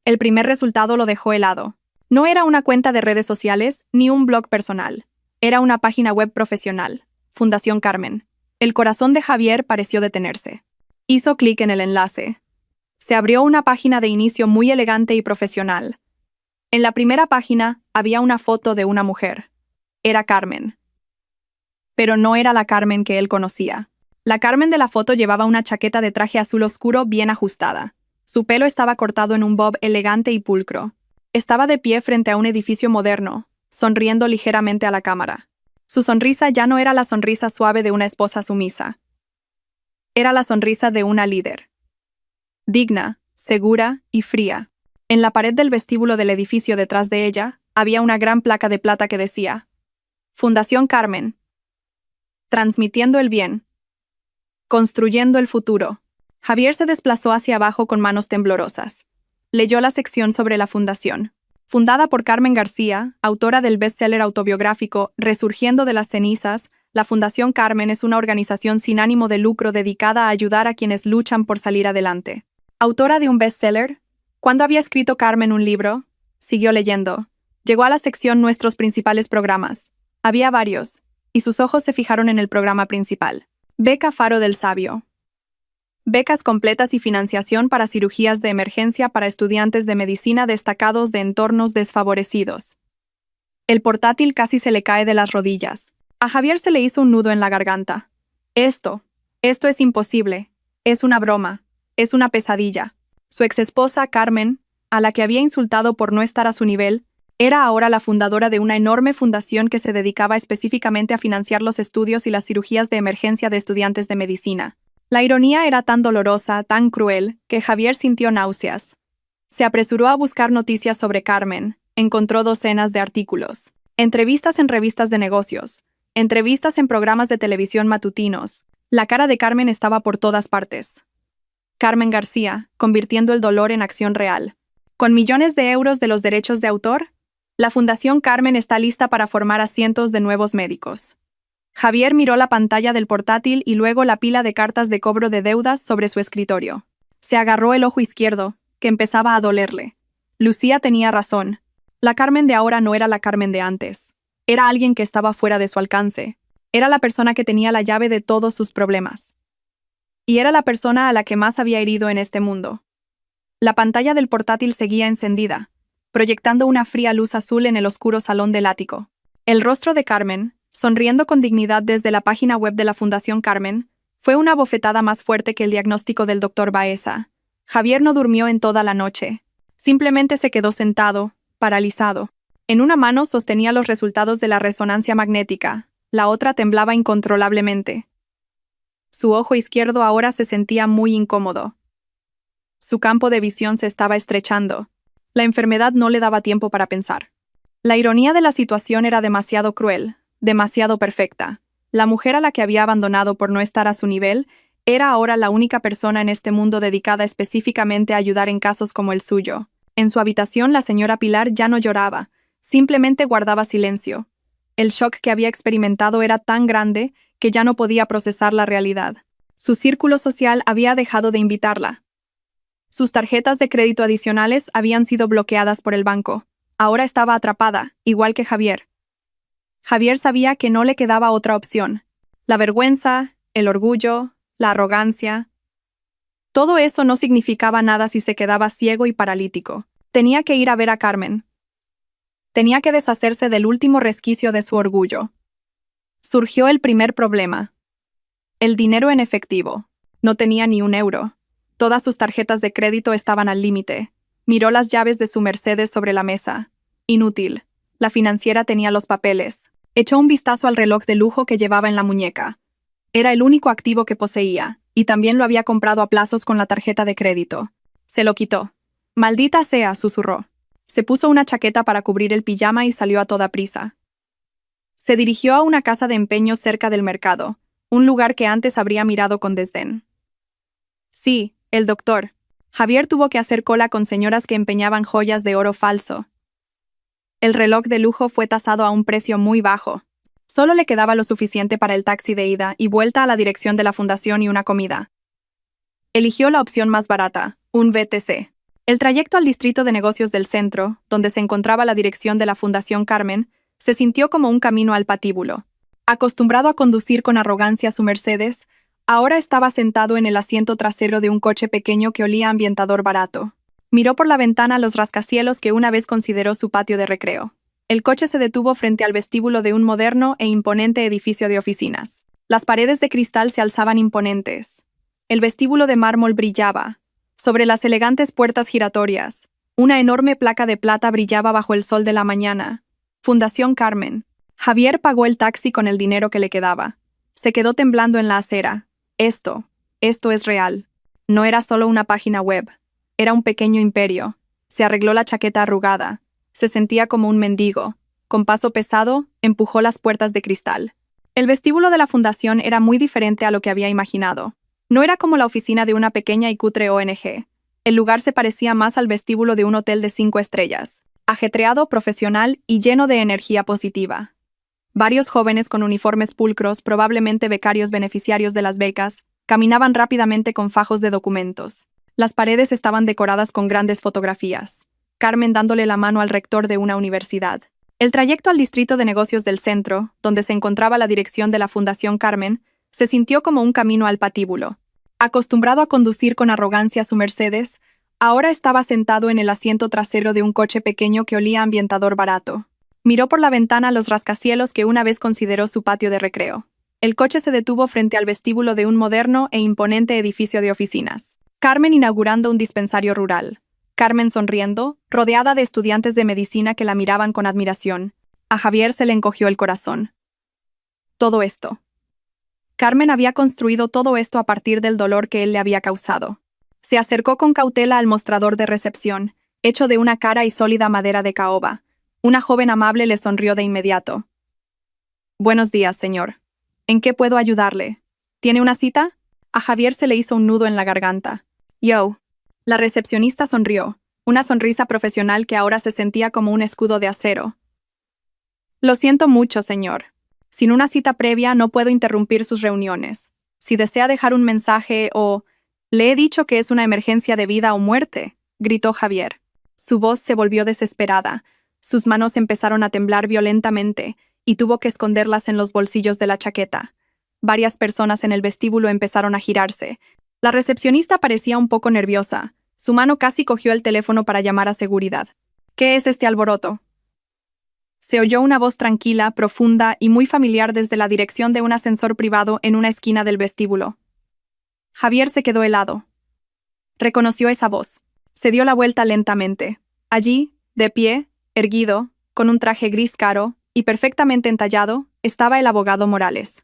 El primer resultado lo dejó helado. No era una cuenta de redes sociales ni un blog personal. Era una página web profesional. Fundación Carmen. El corazón de Javier pareció detenerse. Hizo clic en el enlace. Se abrió una página de inicio muy elegante y profesional. En la primera página había una foto de una mujer. Era Carmen. Pero no era la Carmen que él conocía. La Carmen de la foto llevaba una chaqueta de traje azul oscuro bien ajustada. Su pelo estaba cortado en un bob elegante y pulcro. Estaba de pie frente a un edificio moderno, sonriendo ligeramente a la cámara. Su sonrisa ya no era la sonrisa suave de una esposa sumisa. Era la sonrisa de una líder. Digna, segura y fría. En la pared del vestíbulo del edificio detrás de ella, había una gran placa de plata que decía: Fundación Carmen. Transmitiendo el bien. Construyendo el futuro. Javier se desplazó hacia abajo con manos temblorosas. Leyó la sección sobre la fundación. Fundada por Carmen García, autora del bestseller autobiográfico Resurgiendo de las cenizas, la Fundación Carmen es una organización sin ánimo de lucro dedicada a ayudar a quienes luchan por salir adelante. Autora de un bestseller, ¿cuándo había escrito Carmen un libro? Siguió leyendo. Llegó a la sección Nuestros principales programas. Había varios, y sus ojos se fijaron en el programa principal. Beca Faro del Sabio. Becas completas y financiación para cirugías de emergencia para estudiantes de medicina destacados de entornos desfavorecidos. El portátil casi se le cae de las rodillas. A Javier se le hizo un nudo en la garganta. Esto es imposible. Es una broma. Es una pesadilla. Su exesposa, Carmen, a la que había insultado por no estar a su nivel, era ahora la fundadora de una enorme fundación que se dedicaba específicamente a financiar los estudios y las cirugías de emergencia de estudiantes de medicina. La ironía era tan dolorosa, tan cruel, que Javier sintió náuseas. Se apresuró a buscar noticias sobre Carmen. Encontró docenas de artículos. Entrevistas en revistas de negocios. Entrevistas en programas de televisión matutinos. La cara de Carmen estaba por todas partes. Carmen García, convirtiendo el dolor en acción real. Con millones de euros de los derechos de autor, la Fundación Carmen está lista para formar a cientos de nuevos médicos. Javier miró la pantalla del portátil y luego la pila de cartas de cobro de deudas sobre su escritorio. Se agarró el ojo izquierdo, que empezaba a dolerle. Lucía tenía razón. La Carmen de ahora no era la Carmen de antes. Era alguien que estaba fuera de su alcance. Era la persona que tenía la llave de todos sus problemas. Y era la persona a la que más había herido en este mundo. La pantalla del portátil seguía encendida, proyectando una fría luz azul en el oscuro salón del ático. El rostro de Carmen, sonriendo con dignidad desde la página web de la Fundación Carmen, fue una bofetada más fuerte que el diagnóstico del doctor Baeza. Javier no durmió en toda la noche. Simplemente se quedó sentado, paralizado. En una mano sostenía los resultados de la resonancia magnética, la otra temblaba incontrolablemente. Su ojo izquierdo ahora se sentía muy incómodo. Su campo de visión se estaba estrechando. La enfermedad no le daba tiempo para pensar. La ironía de la situación era demasiado cruel, demasiado perfecta. La mujer a la que había abandonado por no estar a su nivel era ahora la única persona en este mundo dedicada específicamente a ayudar en casos como el suyo. En su habitación la señora Pilar ya no lloraba, simplemente guardaba silencio. El shock que había experimentado era tan grande que ya no podía procesar la realidad. Su círculo social había dejado de invitarla. Sus tarjetas de crédito adicionales habían sido bloqueadas por el banco. Ahora estaba atrapada, igual que Javier. Javier sabía que no le quedaba otra opción. La vergüenza, el orgullo, la arrogancia. Todo eso no significaba nada si se quedaba ciego y paralítico. Tenía que ir a ver a Carmen. Tenía que deshacerse del último resquicio de su orgullo. Surgió el primer problema. El dinero en efectivo. No tenía ni €1. Todas sus tarjetas de crédito estaban al límite. Miró las llaves de su Mercedes sobre la mesa. Inútil. La financiera tenía los papeles. Echó un vistazo al reloj de lujo que llevaba en la muñeca. Era el único activo que poseía, y también lo había comprado a plazos con la tarjeta de crédito. Se lo quitó. «Maldita sea», susurró. Se puso una chaqueta para cubrir el pijama y salió a toda prisa. Se dirigió a una casa de empeños cerca del mercado, un lugar que antes habría mirado con desdén. Sí, el doctor. Javier tuvo que hacer cola con señoras que empeñaban joyas de oro falso. El reloj de lujo fue tasado a un precio muy bajo. Solo le quedaba lo suficiente para el taxi de ida y vuelta a la dirección de la fundación y una comida. Eligió la opción más barata, un VTC. El trayecto al distrito de negocios del centro, donde se encontraba la dirección de la Fundación Carmen, se sintió como un camino al patíbulo. Acostumbrado a conducir con arrogancia su Mercedes, ahora estaba sentado en el asiento trasero de un coche pequeño que olía a ambientador barato. Miró por la ventana los rascacielos que una vez consideró su patio de recreo. El coche se detuvo frente al vestíbulo de un moderno e imponente edificio de oficinas. Las paredes de cristal se alzaban imponentes. El vestíbulo de mármol brillaba. Sobre las elegantes puertas giratorias, una enorme placa de plata brillaba bajo el sol de la mañana. Fundación Carmen. Javier pagó el taxi con el dinero que le quedaba. Se quedó temblando en la acera. Esto es real. No era solo una página web. Era un pequeño imperio. Se arregló la chaqueta arrugada. Se sentía como un mendigo. Con paso pesado, empujó las puertas de cristal. El vestíbulo de la fundación era muy diferente a lo que había imaginado. No era como la oficina de una pequeña y cutre ONG. El lugar se parecía más al vestíbulo de un hotel de 5 estrellas, ajetreado, profesional y lleno de energía positiva. Varios jóvenes con uniformes pulcros, probablemente becarios beneficiarios de las becas, caminaban rápidamente con fajos de documentos. Las paredes estaban decoradas con grandes fotografías. Carmen dándole la mano al rector de una universidad. El trayecto al distrito de negocios del centro, donde se encontraba la dirección de la Fundación Carmen, se sintió como un camino al patíbulo. Acostumbrado a conducir con arrogancia su Mercedes, ahora estaba sentado en el asiento trasero de un coche pequeño que olía a ambientador barato. Miró por la ventana los rascacielos que una vez consideró su patio de recreo. El coche se detuvo frente al vestíbulo de un moderno e imponente edificio de oficinas. Carmen inaugurando un dispensario rural. Carmen sonriendo, rodeada de estudiantes de medicina que la miraban con admiración. A Javier se le encogió el corazón. Todo esto. Carmen había construido todo esto a partir del dolor que él le había causado. Se acercó con cautela al mostrador de recepción, hecho de una cara y sólida madera de caoba. Una joven amable le sonrió de inmediato. «Buenos días, señor. ¿En qué puedo ayudarle? ¿Tiene una cita?» A Javier se le hizo un nudo en la garganta. «Yo». La recepcionista sonrió, una sonrisa profesional que ahora se sentía como un escudo de acero. «Lo siento mucho, señor. Sin una cita previa no puedo interrumpir sus reuniones. Si desea dejar un mensaje o... Le he dicho que es una emergencia de vida o muerte, gritó Javier. Su voz se volvió desesperada. Sus manos empezaron a temblar violentamente y tuvo que esconderlas en los bolsillos de la chaqueta. Varias personas en el vestíbulo empezaron a girarse. La recepcionista parecía un poco nerviosa. Su mano casi cogió el teléfono para llamar a seguridad. ¿Qué es este alboroto? Se oyó una voz tranquila, profunda y muy familiar desde la dirección de un ascensor privado en una esquina del vestíbulo. Javier se quedó helado. Reconoció esa voz. Se dio la vuelta lentamente. Allí, de pie, erguido, con un traje gris claro y perfectamente entallado, estaba el abogado Morales.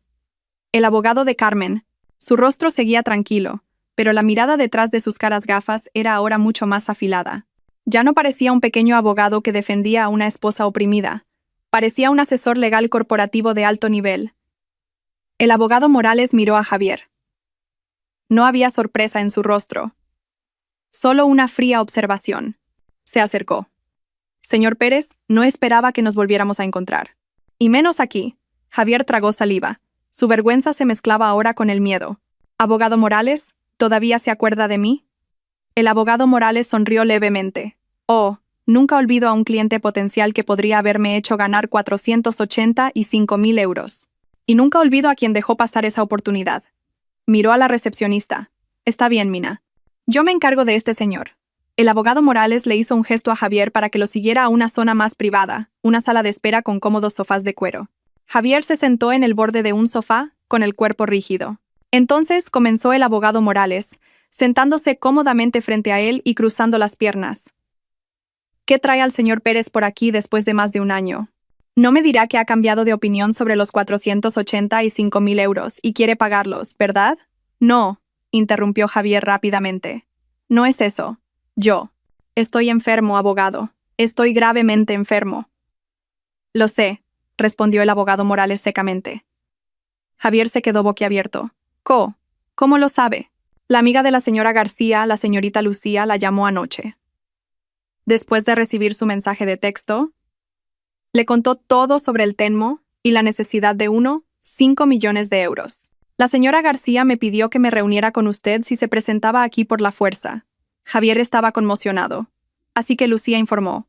El abogado de Carmen. Su rostro seguía tranquilo, pero la mirada detrás de sus caras gafas era ahora mucho más afilada. Ya no parecía un pequeño abogado que defendía a una esposa oprimida. Parecía un asesor legal corporativo de alto nivel. El abogado Morales miró a Javier. No había sorpresa en su rostro. Solo una fría observación. Se acercó. Señor Pérez, no esperaba que nos volviéramos a encontrar. Y menos aquí. Javier tragó saliva. Su vergüenza se mezclaba ahora con el miedo. Abogado Morales, ¿todavía se acuerda de mí? El abogado Morales sonrió levemente. Oh, nunca olvido a un cliente potencial que podría haberme hecho ganar 485.000 euros. Y nunca olvido a quien dejó pasar esa oportunidad. Miró a la recepcionista. Está bien, Mina. Yo me encargo de este señor. El abogado Morales le hizo un gesto a Javier para que lo siguiera a una zona más privada, una sala de espera con cómodos sofás de cuero. Javier se sentó en el borde de un sofá, con el cuerpo rígido. Entonces comenzó el abogado Morales, sentándose cómodamente frente a él y cruzando las piernas. ¿Qué trae al señor Pérez por aquí después de más de un año? No me dirá que ha cambiado de opinión sobre los 485.000 euros y quiere pagarlos, ¿verdad? No, interrumpió Javier rápidamente. No es eso. Yo. Estoy enfermo, abogado. Estoy gravemente enfermo. Lo sé, respondió el abogado Morales secamente. Javier se quedó boquiabierto. ¿Cómo lo sabe? La amiga de la señora García, la señorita Lucía, la llamó anoche. Después de recibir su mensaje de texto, le contó todo sobre el Tenmo y la necesidad de 5 millones de euros. La señora García me pidió que me reuniera con usted si se presentaba aquí por la fuerza. Javier estaba conmocionado. Así que Lucía informó.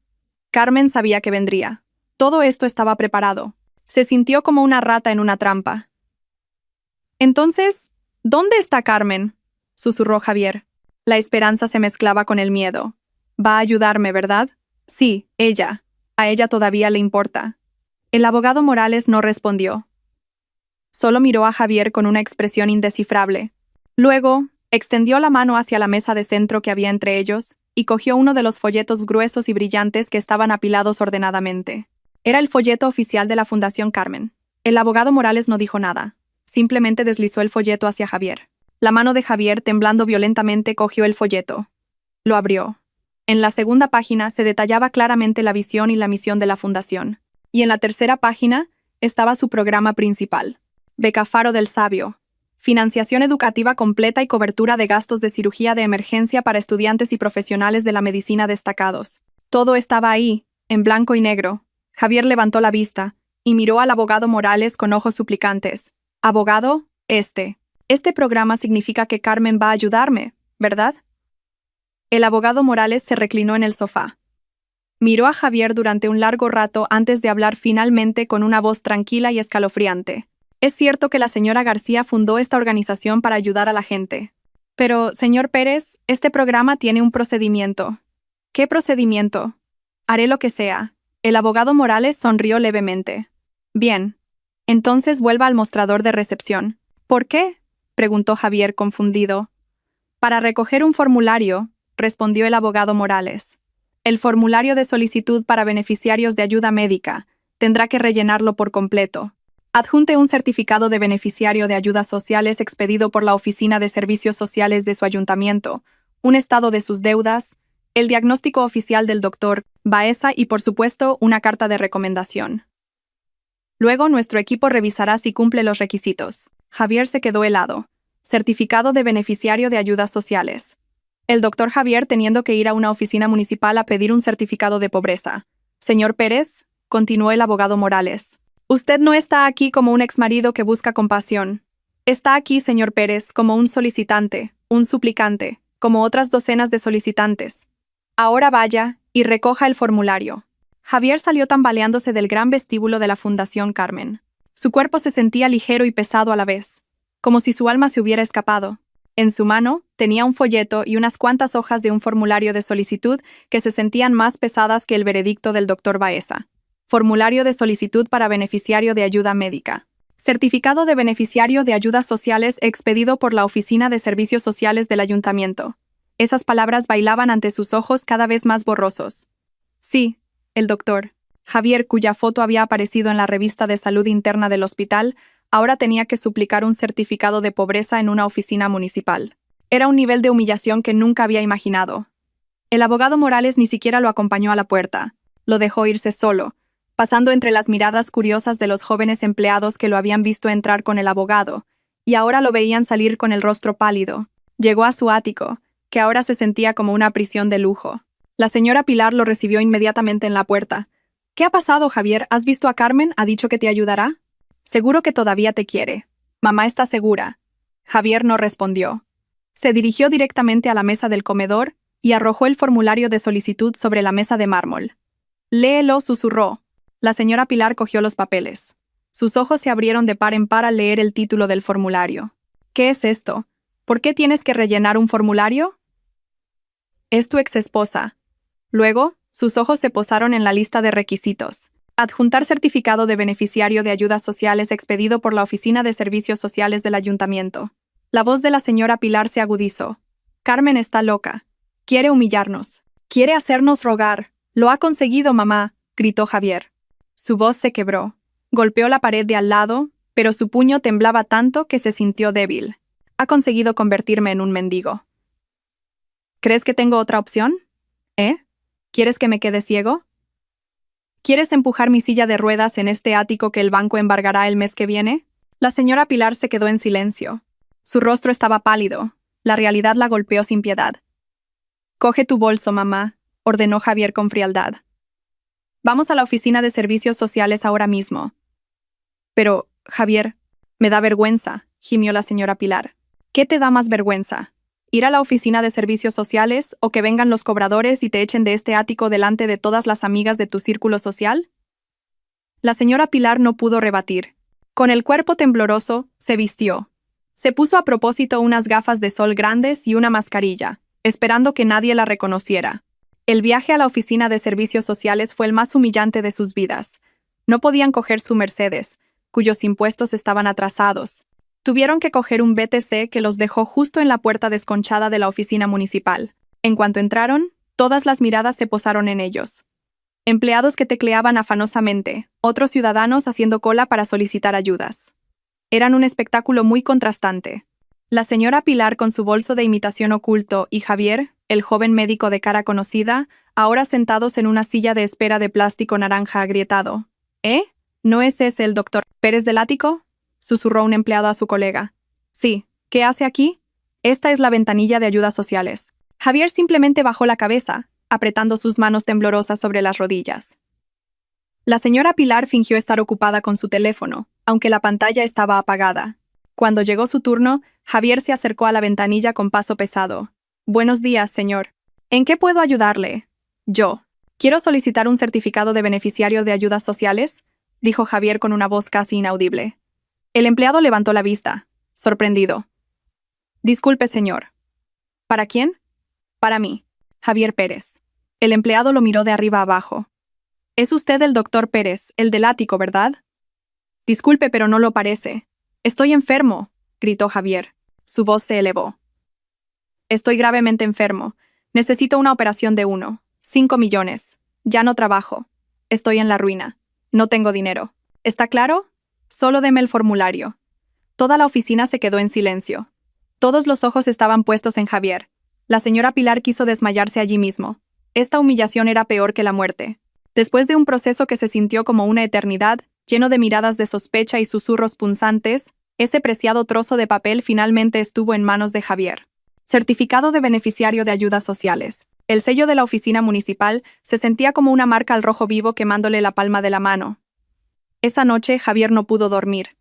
Carmen sabía que vendría. Todo esto estaba preparado. Se sintió como una rata en una trampa. Entonces, ¿dónde está Carmen?, susurró Javier. La esperanza se mezclaba con el miedo. Va a ayudarme, ¿verdad? Sí, ella. A ella todavía le importa. El abogado Morales no respondió. Solo miró a Javier con una expresión indescifrable. Luego, extendió la mano hacia la mesa de centro que había entre ellos y cogió uno de los folletos gruesos y brillantes que estaban apilados ordenadamente. Era el folleto oficial de la Fundación Carmen. El abogado Morales no dijo nada. Simplemente deslizó el folleto hacia Javier. La mano de Javier, temblando violentamente, cogió el folleto. Lo abrió. En la segunda página se detallaba claramente la visión y la misión de la fundación. Y en la tercera página estaba su programa principal. Beca Faro del Sabio. Financiación educativa completa y cobertura de gastos de cirugía de emergencia para estudiantes y profesionales de la medicina destacados. Todo estaba ahí, en blanco y negro. Javier levantó la vista y miró al abogado Morales con ojos suplicantes. Abogado, este programa significa que Carmen va a ayudarme, ¿verdad? El abogado Morales se reclinó en el sofá. Miró a Javier durante un largo rato antes de hablar finalmente con una voz tranquila y escalofriante. Es cierto que la señora García fundó esta organización para ayudar a la gente. Pero, señor Pérez, este programa tiene un procedimiento. ¿Qué procedimiento? Haré lo que sea. El abogado Morales sonrió levemente. Bien. Entonces vuelva al mostrador de recepción. ¿Por qué?, preguntó Javier confundido. Para recoger un formulario, respondió el abogado Morales. El formulario de solicitud para beneficiarios de ayuda médica. Tendrá que rellenarlo por completo. Adjunte un certificado de beneficiario de ayudas sociales expedido por la Oficina de Servicios Sociales de su ayuntamiento, un estado de sus deudas, el diagnóstico oficial del doctor Baeza y, por supuesto, una carta de recomendación. Luego, nuestro equipo revisará si cumple los requisitos. Javier se quedó helado. Certificado de beneficiario de ayudas sociales. El doctor Javier teniendo que ir a una oficina municipal a pedir un certificado de pobreza. Señor Pérez, continuó el abogado Morales. Usted no está aquí como un exmarido que busca compasión. Está aquí, señor Pérez, como un solicitante, un suplicante, como otras docenas de solicitantes. Ahora vaya y recoja el formulario. Javier salió tambaleándose del gran vestíbulo de la Fundación Carmen. Su cuerpo se sentía ligero y pesado a la vez, como si su alma se hubiera escapado. En su mano tenía un folleto y unas cuantas hojas de un formulario de solicitud que se sentían más pesadas que el veredicto del doctor Baeza. Formulario de solicitud para beneficiario de ayuda médica. Certificado de beneficiario de ayudas sociales expedido por la Oficina de Servicios Sociales del Ayuntamiento. Esas palabras bailaban ante sus ojos cada vez más borrosos. Sí, el doctor Javier, cuya foto había aparecido en la revista de salud interna del hospital, ahora tenía que suplicar un certificado de pobreza en una oficina municipal. Era un nivel de humillación que nunca había imaginado. El abogado Morales ni siquiera lo acompañó a la puerta. Lo dejó irse solo, pasando entre las miradas curiosas de los jóvenes empleados que lo habían visto entrar con el abogado, y ahora lo veían salir con el rostro pálido. Llegó a su ático, que ahora se sentía como una prisión de lujo. La señora Pilar lo recibió inmediatamente en la puerta. ¿Qué ha pasado, Javier? ¿Has visto a Carmen? ¿Ha dicho que te ayudará? Seguro que todavía te quiere. Mamá está segura. Javier no respondió. Se dirigió directamente a la mesa del comedor y arrojó el formulario de solicitud sobre la mesa de mármol. Léelo, susurró. La señora Pilar cogió los papeles. Sus ojos se abrieron de par en par al leer el título del formulario. ¿Qué es esto? ¿Por qué tienes que rellenar un formulario? Es tu exesposa. Luego, sus ojos se posaron en la lista de requisitos. Adjuntar certificado de beneficiario de ayudas sociales expedido por la Oficina de Servicios Sociales del Ayuntamiento. La voz de la señora Pilar se agudizó. Carmen está loca. Quiere humillarnos. Quiere hacernos rogar. Lo ha conseguido, mamá, gritó Javier. Su voz se quebró. Golpeó la pared de al lado, pero su puño temblaba tanto que se sintió débil. Ha conseguido convertirme en un mendigo. ¿Crees que tengo otra opción? ¿Quieres que me quede ciego? ¿Quieres empujar mi silla de ruedas en este ático que el banco embargará el mes que viene? La señora Pilar se quedó en silencio. Su rostro estaba pálido. La realidad la golpeó sin piedad. Coge tu bolso, mamá, ordenó Javier con frialdad. Vamos a la oficina de servicios sociales ahora mismo. Pero, Javier, me da vergüenza, gimió la señora Pilar. ¿Qué te da más vergüenza? ¿Ir a la oficina de servicios sociales o que vengan los cobradores y te echen de este ático delante de todas las amigas de tu círculo social? La señora Pilar no pudo rebatir. Con el cuerpo tembloroso, se vistió. Se puso a propósito unas gafas de sol grandes y una mascarilla, esperando que nadie la reconociera. El viaje a la oficina de servicios sociales fue el más humillante de sus vidas. No podían coger su Mercedes, cuyos impuestos estaban atrasados. Tuvieron que coger un BTC que los dejó justo en la puerta desconchada de la oficina municipal. En cuanto entraron, todas las miradas se posaron en ellos. Empleados que tecleaban afanosamente, otros ciudadanos haciendo cola para solicitar ayudas. Eran un espectáculo muy contrastante. La señora Pilar con su bolso de imitación oculto y Javier, el joven médico de cara conocida, ahora sentados en una silla de espera de plástico naranja agrietado. ¿No es ese el doctor Pérez del ático?, susurró un empleado a su colega. Sí, ¿qué hace aquí? Esta es la ventanilla de ayudas sociales. Javier simplemente bajó la cabeza, apretando sus manos temblorosas sobre las rodillas. La señora Pilar fingió estar ocupada con su teléfono, aunque la pantalla estaba apagada. Cuando llegó su turno, Javier se acercó a la ventanilla con paso pesado. Buenos días, señor. ¿En qué puedo ayudarle? Yo. Quiero solicitar un certificado de beneficiario de ayudas sociales, dijo Javier con una voz casi inaudible. El empleado levantó la vista, sorprendido. Disculpe, señor. ¿Para quién? Para mí, Javier Pérez. El empleado lo miró de arriba abajo. Es usted el doctor Pérez, el del ático, ¿verdad? Disculpe, pero no lo parece. Estoy enfermo, gritó Javier. Su voz se elevó. Estoy gravemente enfermo. Necesito una operación de 5 millones. Ya no trabajo. Estoy en la ruina. No tengo dinero. ¿Está claro? Solo deme el formulario. Toda la oficina se quedó en silencio. Todos los ojos estaban puestos en Javier. La señora Pilar quiso desmayarse allí mismo. Esta humillación era peor que la muerte. Después de un proceso que se sintió como una eternidad, lleno de miradas de sospecha y susurros punzantes, ese preciado trozo de papel finalmente estuvo en manos de Javier. Certificado de beneficiario de ayudas sociales. El sello de la oficina municipal se sentía como una marca al rojo vivo quemándole la palma de la mano. Esa noche Javier no pudo dormir.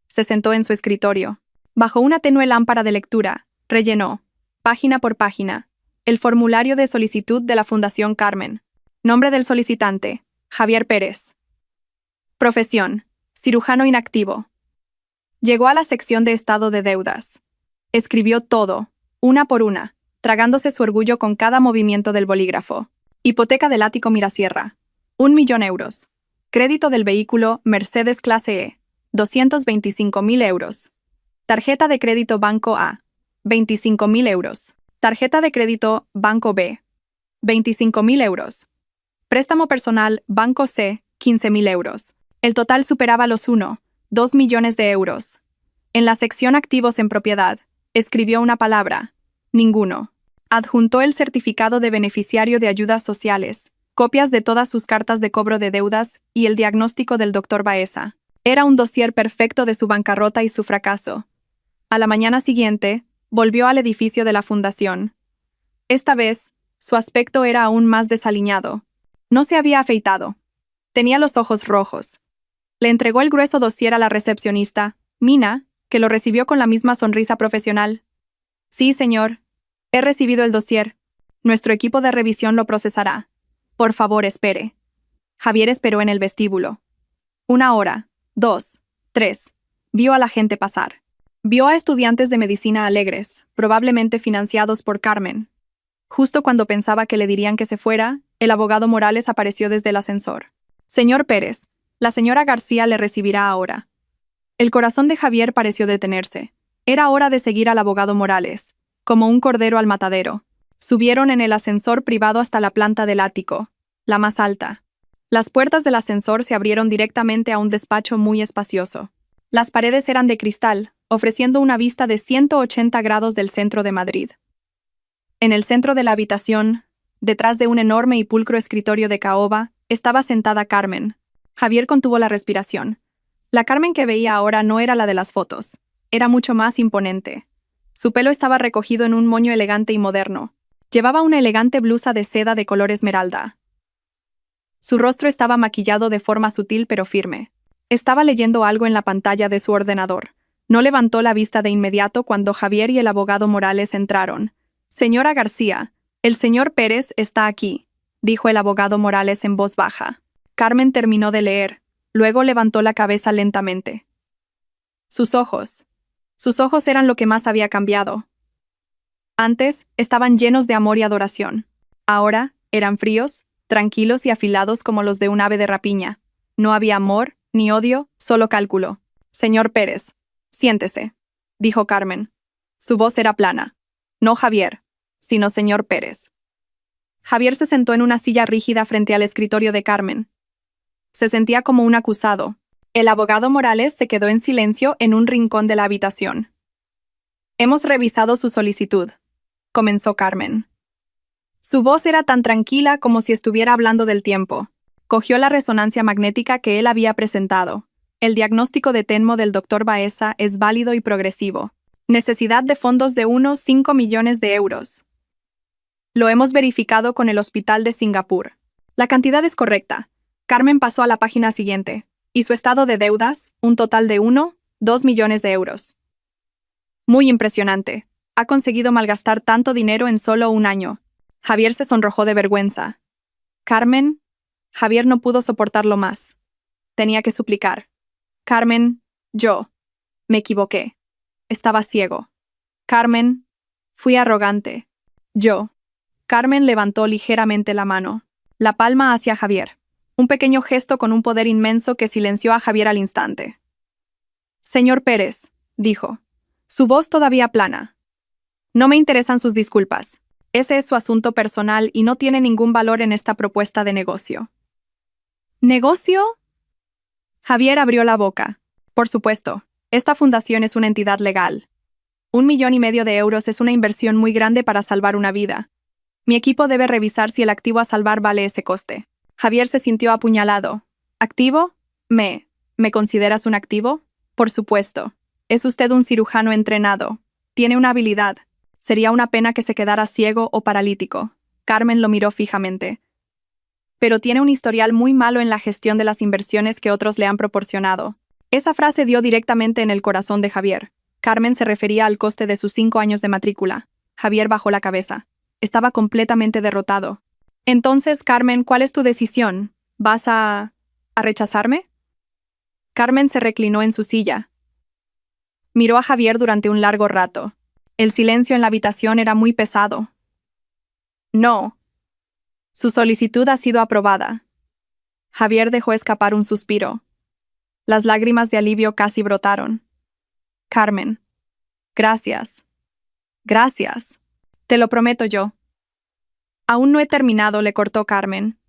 Se sentó en su escritorio. Bajo una tenue lámpara de lectura, rellenó, página por página, el formulario de solicitud de la Fundación Carmen. Nombre del solicitante, Javier Pérez. Profesión, cirujano inactivo. Llegó a la sección de estado de deudas. Escribió todo, una por una, tragándose su orgullo con cada movimiento del bolígrafo. Hipoteca del ático Mirasierra, 1.000.000 euros. Crédito del vehículo Mercedes clase E, 225.000 euros. Tarjeta de crédito Banco A, 25.000 euros. Tarjeta de crédito Banco B, 25.000 euros. Préstamo personal Banco C, 15.000 euros. El total superaba los 2 millones de euros. En la sección activos en propiedad, escribió una palabra, ninguno. Adjuntó el certificado de beneficiario de ayudas sociales, copias de todas sus cartas de cobro de deudas y el diagnóstico del doctor Baeza. Era un dossier perfecto de su bancarrota y su fracaso. A la mañana siguiente, volvió al edificio de la fundación. Esta vez, su aspecto era aún más desaliñado. No se había afeitado. Tenía los ojos rojos. Le entregó el grueso dossier a la recepcionista, Mina, que lo recibió con la misma sonrisa profesional. Sí, señor. He recibido el dossier. Nuestro equipo de revisión lo procesará. Por favor, espere. Javier esperó en el vestíbulo. 1 hora, 2, 3. Vio a la gente pasar. Vio a estudiantes de medicina alegres, probablemente financiados por Carmen. Justo cuando pensaba que le dirían que se fuera, el abogado Morales apareció desde el ascensor. Señor Pérez, la señora García le recibirá ahora. El corazón de Javier pareció detenerse. Era hora de seguir al abogado Morales, como un cordero al matadero. Subieron en el ascensor privado hasta la planta del ático, la más alta. Las puertas del ascensor se abrieron directamente a un despacho muy espacioso. Las paredes eran de cristal, ofreciendo una vista de 180 grados del centro de Madrid. En el centro de la habitación, detrás de un enorme y pulcro escritorio de caoba, estaba sentada Carmen. Javier contuvo la respiración. La Carmen que veía ahora no era la de las fotos. Era mucho más imponente. Su pelo estaba recogido en un moño elegante y moderno. Llevaba una elegante blusa de seda de color esmeralda. Su rostro estaba maquillado de forma sutil pero firme. Estaba leyendo algo en la pantalla de su ordenador. No levantó la vista de inmediato cuando Javier y el abogado Morales entraron. Señora García, el señor Pérez está aquí, dijo el abogado Morales en voz baja. Carmen terminó de leer, luego levantó la cabeza lentamente. Sus ojos eran lo que más había cambiado. Antes, estaban llenos de amor y adoración. Ahora, eran fríos, tranquilos y afilados como los de un ave de rapiña. No había amor, ni odio, solo cálculo. Señor Pérez, siéntese, dijo Carmen. Su voz era plana. No Javier, sino señor Pérez. Javier se sentó en una silla rígida frente al escritorio de Carmen. Se sentía como un acusado. El abogado Morales se quedó en silencio en un rincón de la habitación. Hemos revisado su solicitud, comenzó Carmen. Su voz era tan tranquila como si estuviera hablando del tiempo. Cogió la resonancia magnética que él había presentado. El diagnóstico de Tenmo del doctor Baeza es válido y progresivo. Necesidad de fondos de 5 millones de euros. Lo hemos verificado con el Hospital de Singapur. La cantidad es correcta. Carmen pasó a la página siguiente. Y su estado de deudas, un total de 2 millones de euros. Muy impresionante. Ha conseguido malgastar tanto dinero en solo un año. Javier se sonrojó de vergüenza. Carmen, Javier no pudo soportarlo más. Tenía que suplicar. Carmen, yo. Me equivoqué. Estaba ciego. Carmen, fui arrogante. Yo. Carmen levantó ligeramente la mano, la palma hacia Javier. Un pequeño gesto con un poder inmenso que silenció a Javier al instante. Señor Pérez, dijo, su voz todavía plana. No me interesan sus disculpas. Ese es su asunto personal y no tiene ningún valor en esta propuesta de negocio. ¿Negocio? Javier abrió la boca. Por supuesto, esta fundación es una entidad legal. 1,5 millones de euros es una inversión muy grande para salvar una vida. Mi equipo debe revisar si el activo a salvar vale ese coste. Javier se sintió apuñalado. ¿Activo? ¿Me consideras un activo? Por supuesto. Es usted un cirujano entrenado. Tiene una habilidad. Sería una pena que se quedara ciego o paralítico. Carmen lo miró fijamente. pero tiene un historial muy malo en la gestión de las inversiones que otros le han proporcionado. Esa frase dio directamente en el corazón de Javier. Carmen se refería al coste de sus 5 años de matrícula. Javier bajó la cabeza. Estaba completamente derrotado. Entonces, Carmen, ¿cuál es tu decisión? ¿Vas a rechazarme? Carmen se reclinó en su silla. Miró a Javier durante un largo rato. El silencio en la habitación era muy pesado. No. Su solicitud ha sido aprobada. Javier dejó escapar un suspiro. Las lágrimas de alivio casi brotaron. Carmen. Gracias. Gracias. Te lo prometo yo. Aún no he terminado, le cortó Carmen.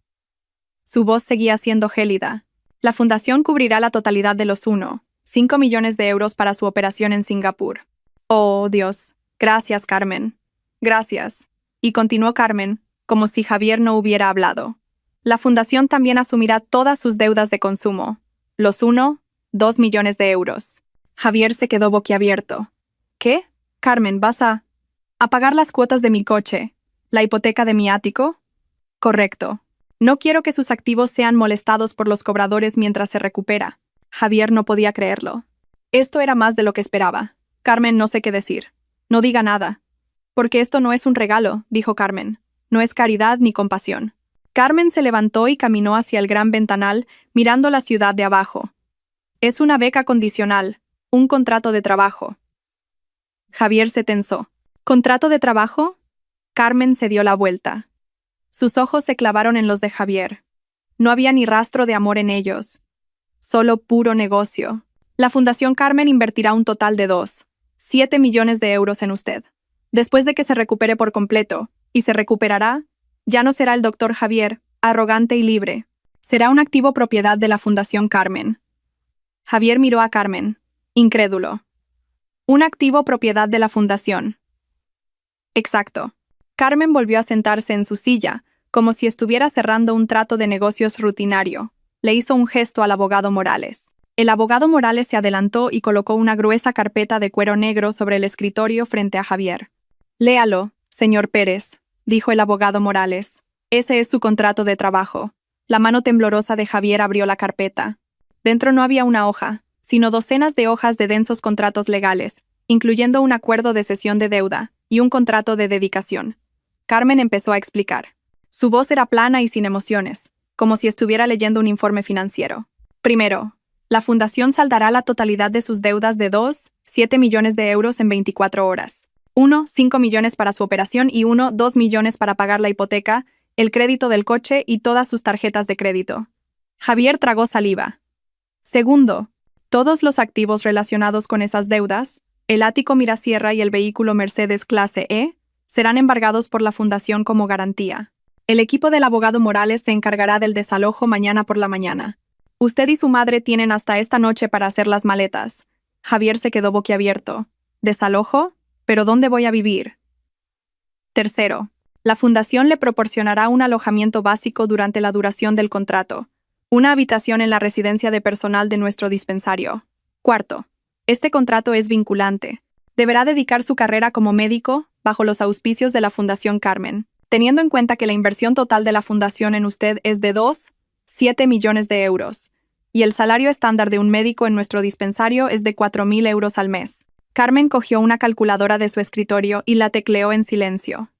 Su voz seguía siendo gélida. La fundación cubrirá la totalidad de los 5 millones de euros para su operación en Singapur. Oh, Dios. Gracias, Carmen. Gracias. Y continuó Carmen, como si Javier no hubiera hablado. La fundación también asumirá todas sus deudas de consumo. Los 2 millones de euros. Javier se quedó boquiabierto. ¿Qué? Carmen, ¿vas a pagar las cuotas de mi coche? ¿La hipoteca de mi ático? Correcto. No quiero que sus activos sean molestados por los cobradores mientras se recupera. Javier no podía creerlo. Esto era más de lo que esperaba. Carmen, no sé qué decir. No diga nada. Porque esto no es un regalo, dijo Carmen. No es caridad ni compasión. Carmen se levantó y caminó hacia el gran ventanal, mirando la ciudad de abajo. Es una beca condicional, un contrato de trabajo. Javier se tensó. ¿Contrato de trabajo? Carmen se dio la vuelta. Sus ojos se clavaron en los de Javier. No había ni rastro de amor en ellos. Solo puro negocio. La Fundación Carmen invertirá un total de 7 millones de euros en usted. Después de que se recupere por completo, y se recuperará, ya no será el doctor Javier, arrogante y libre. Será un activo propiedad de la Fundación Carmen. Javier miró a Carmen, incrédulo. Un activo propiedad de la Fundación. Exacto. Carmen volvió a sentarse en su silla, como si estuviera cerrando un trato de negocios rutinario. Le hizo un gesto al abogado Morales. El abogado Morales se adelantó y colocó una gruesa carpeta de cuero negro sobre el escritorio frente a Javier. Léalo, señor Pérez, dijo el abogado Morales. Ese es su contrato de trabajo. La mano temblorosa de Javier abrió la carpeta. Dentro no había una hoja, sino docenas de hojas de densos contratos legales, incluyendo un acuerdo de cesión de deuda y un contrato de dedicación. Carmen empezó a explicar. Su voz era plana y sin emociones, como si estuviera leyendo un informe financiero. Primero, la fundación saldará la totalidad de sus deudas de 7 millones de euros en 24 horas. 5 millones para su operación y 2 millones para pagar la hipoteca, el crédito del coche y todas sus tarjetas de crédito. Javier tragó saliva. Segundo, todos los activos relacionados con esas deudas, el ático Mirasierra y el vehículo Mercedes clase E, serán embargados por la fundación como garantía. El equipo del abogado Morales se encargará del desalojo mañana por la mañana. Usted y su madre tienen hasta esta noche para hacer las maletas. Javier se quedó boquiabierto. ¿Desalojo? ¿Pero dónde voy a vivir? Tercero, la fundación le proporcionará un alojamiento básico durante la duración del contrato, una habitación en la residencia de personal de nuestro dispensario. Cuarto, este contrato es vinculante. Deberá dedicar su carrera como médico bajo los auspicios de la Fundación Carmen, teniendo en cuenta que la inversión total de la fundación en usted es de 7 millones de euros, y el salario estándar de un médico en nuestro dispensario es de 4.000 euros al mes. Carmen cogió una calculadora de su escritorio y la tecleó en silencio.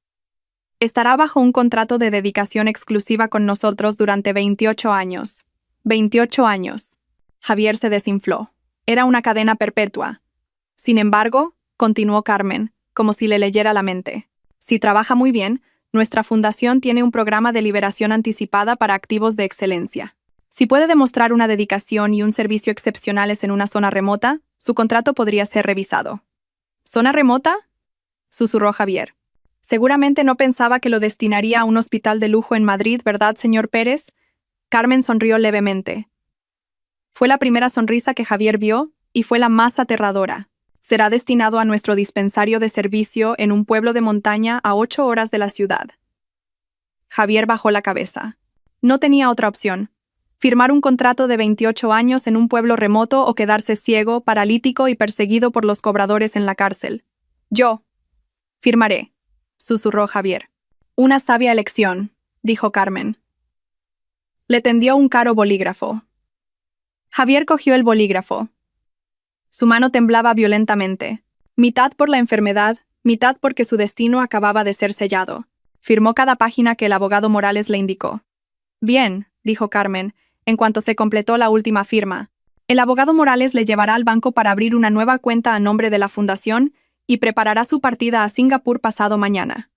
Estará bajo un contrato de dedicación exclusiva con nosotros durante 28 años. 28 años. Javier se desinfló. Era una cadena perpetua. Sin embargo, continuó Carmen, como si le leyera la mente. Si trabaja muy bien, nuestra fundación tiene un programa de liberación anticipada para activos de excelencia. Si puede demostrar una dedicación y un servicio excepcionales en una zona remota, su contrato podría ser revisado. ¿Zona remota?, susurró Javier. Seguramente no pensaba que lo destinaría a un hospital de lujo en Madrid, ¿verdad, señor Pérez? Carmen sonrió levemente. Fue la primera sonrisa que Javier vio y fue la más aterradora. Será destinado a nuestro dispensario de servicio en un pueblo de montaña a 8 horas de la ciudad. Javier bajó la cabeza. No tenía otra opción. Firmar un contrato de 28 años en un pueblo remoto o quedarse ciego, paralítico y perseguido por los cobradores en la cárcel. Yo firmaré, susurró Javier. Una sabia elección, dijo Carmen. Le tendió un caro bolígrafo. Javier cogió el bolígrafo. Su mano temblaba violentamente, mitad por la enfermedad, mitad porque su destino acababa de ser sellado. Firmó cada página que el abogado Morales le indicó. Bien, dijo Carmen, en cuanto se completó la última firma. El abogado Morales le llevará al banco para abrir una nueva cuenta a nombre de la fundación y preparará su partida a Singapur pasado mañana.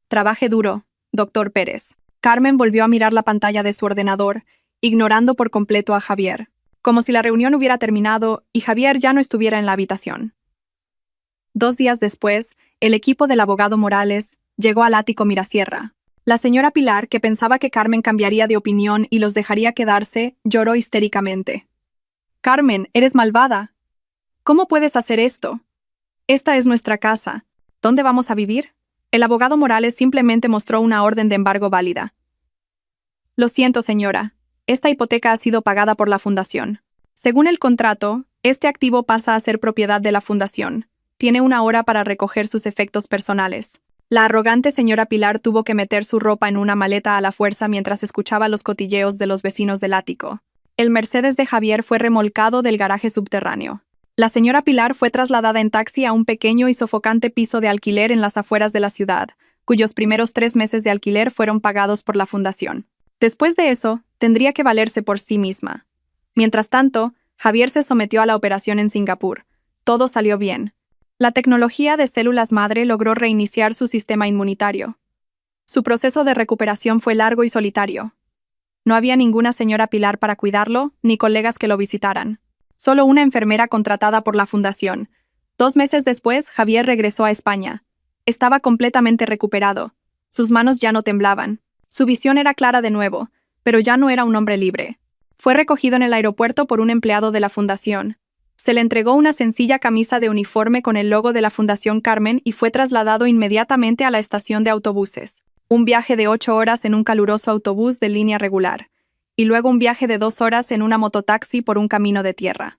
Trabaje duro, doctor Pérez. Carmen volvió a mirar la pantalla de su ordenador, ignorando por completo a Javier, como si la reunión hubiera terminado y Javier ya no estuviera en la habitación. 2 días después, el equipo del abogado Morales llegó al ático Mirasierra. La señora Pilar, que pensaba que Carmen cambiaría de opinión y los dejaría quedarse, lloró histéricamente. «Carmen, eres malvada. ¿Cómo puedes hacer esto? Esta es nuestra casa. ¿Dónde vamos a vivir?» El abogado Morales simplemente mostró una orden de embargo válida. «Lo siento, señora. Esta hipoteca ha sido pagada por la fundación. Según el contrato, este activo pasa a ser propiedad de la fundación. Tiene 1 hora para recoger sus efectos personales». La arrogante señora Pilar tuvo que meter su ropa en una maleta a la fuerza mientras escuchaba los cotilleos de los vecinos del ático. El Mercedes de Javier fue remolcado del garaje subterráneo. La señora Pilar fue trasladada en taxi a un pequeño y sofocante piso de alquiler en las afueras de la ciudad, cuyos primeros 3 meses de alquiler fueron pagados por la fundación. Después de eso, tendría que valerse por sí misma. Mientras tanto, Javier se sometió a la operación en Singapur. Todo salió bien. La tecnología de células madre logró reiniciar su sistema inmunitario. Su proceso de recuperación fue largo y solitario. No había ninguna señora Pilar para cuidarlo, ni colegas que lo visitaran. Solo una enfermera contratada por la fundación. 2 meses después, Javier regresó a España. Estaba completamente recuperado. Sus manos ya no temblaban. Su visión era clara de nuevo, pero ya no era un hombre libre. Fue recogido en el aeropuerto por un empleado de la fundación. Se le entregó una sencilla camisa de uniforme con el logo de la Fundación Carmen y fue trasladado inmediatamente a la estación de autobuses. Un viaje de 8 horas en un caluroso autobús de línea regular, y luego un viaje de 2 horas en una mototaxi por un camino de tierra.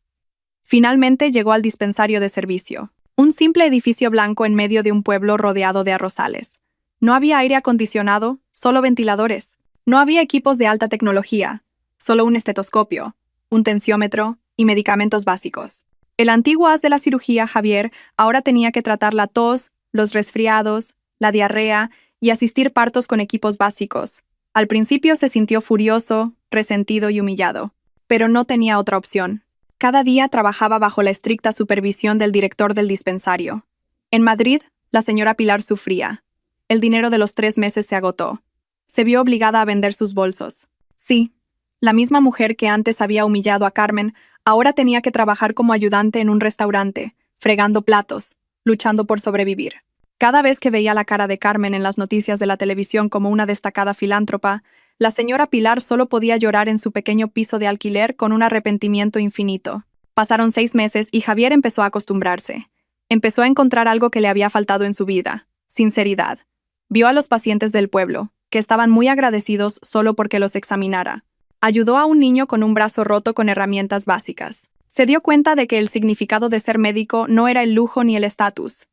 Finalmente llegó al dispensario de servicio, un simple edificio blanco en medio de un pueblo rodeado de arrozales. No había aire acondicionado, solo ventiladores. No había equipos de alta tecnología, solo un estetoscopio, un tensiómetro y medicamentos básicos. El antiguo as de la cirugía, Javier, ahora tenía que tratar la tos, los resfriados, la diarrea y asistir partos con equipos básicos. Al principio se sintió furioso, resentido y humillado, pero no tenía otra opción. Cada día trabajaba bajo la estricta supervisión del director del dispensario. En Madrid, la señora Pilar sufría. El dinero de los 3 meses se agotó. Se vio obligada a vender sus bolsos. Sí, la misma mujer que antes había humillado a Carmen, ahora tenía que trabajar como ayudante en un restaurante, fregando platos, luchando por sobrevivir. Cada vez que veía la cara de Carmen en las noticias de la televisión como una destacada filántropa, la señora Pilar solo podía llorar en su pequeño piso de alquiler con un arrepentimiento infinito. Pasaron 6 meses y Javier empezó a acostumbrarse. Empezó a encontrar algo que le había faltado en su vida: sinceridad. Vio a los pacientes del pueblo, que estaban muy agradecidos solo porque los examinara. Ayudó a un niño con un brazo roto con herramientas básicas. Se dio cuenta de que el significado de ser médico no era el lujo ni el estatus.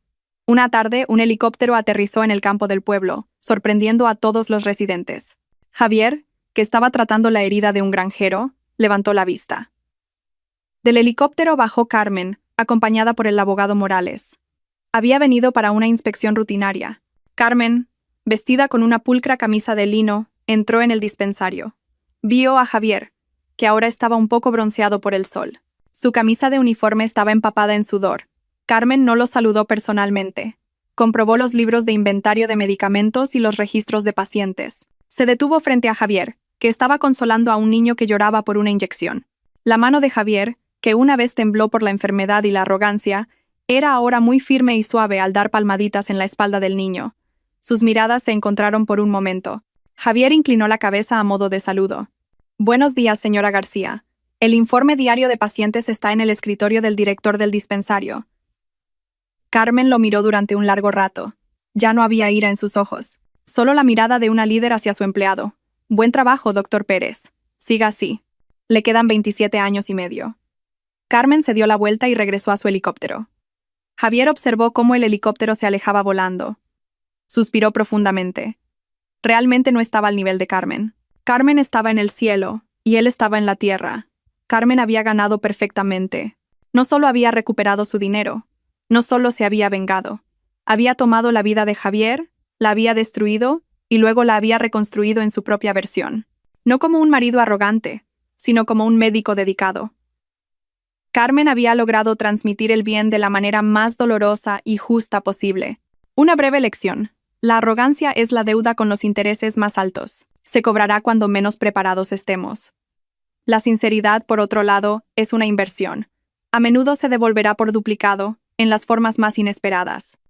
Una tarde, un helicóptero aterrizó en el campo del pueblo, sorprendiendo a todos los residentes. Javier, que estaba tratando la herida de un granjero, levantó la vista. Del helicóptero bajó Carmen, acompañada por el abogado Morales. Había venido para una inspección rutinaria. Carmen, vestida con una pulcra camisa de lino, entró en el dispensario. Vio a Javier, que ahora estaba un poco bronceado por el sol. Su camisa de uniforme estaba empapada en sudor. Carmen no lo saludó personalmente. Comprobó los libros de inventario de medicamentos y los registros de pacientes. Se detuvo frente a Javier, que estaba consolando a un niño que lloraba por una inyección. La mano de Javier, que una vez tembló por la enfermedad y la arrogancia, era ahora muy firme y suave al dar palmaditas en la espalda del niño. Sus miradas se encontraron por un momento. Javier inclinó la cabeza a modo de saludo. «Buenos días, señora García. El informe diario de pacientes está en el escritorio del director del dispensario». Carmen lo miró durante un largo rato. Ya no había ira en sus ojos, solo la mirada de una líder hacia su empleado. «Buen trabajo, doctor Pérez. Siga así. Le quedan 27 años y medio». Carmen se dio la vuelta y regresó a su helicóptero. Javier observó cómo el helicóptero se alejaba volando. Suspiró profundamente. Realmente no estaba al nivel de Carmen. Carmen estaba en el cielo, y él estaba en la tierra. Carmen había ganado perfectamente. No solo había recuperado su dinero, no solo se había vengado. Había tomado la vida de Javier, la había destruido, y luego la había reconstruido en su propia versión. No como un marido arrogante, sino como un médico dedicado. Carmen había logrado transmitir el bien de la manera más dolorosa y justa posible. Una breve lección. La arrogancia es la deuda con los intereses más altos. Se cobrará cuando menos preparados estemos. La sinceridad, por otro lado, es una inversión. A menudo se devolverá por duplicado, en las formas más inesperadas.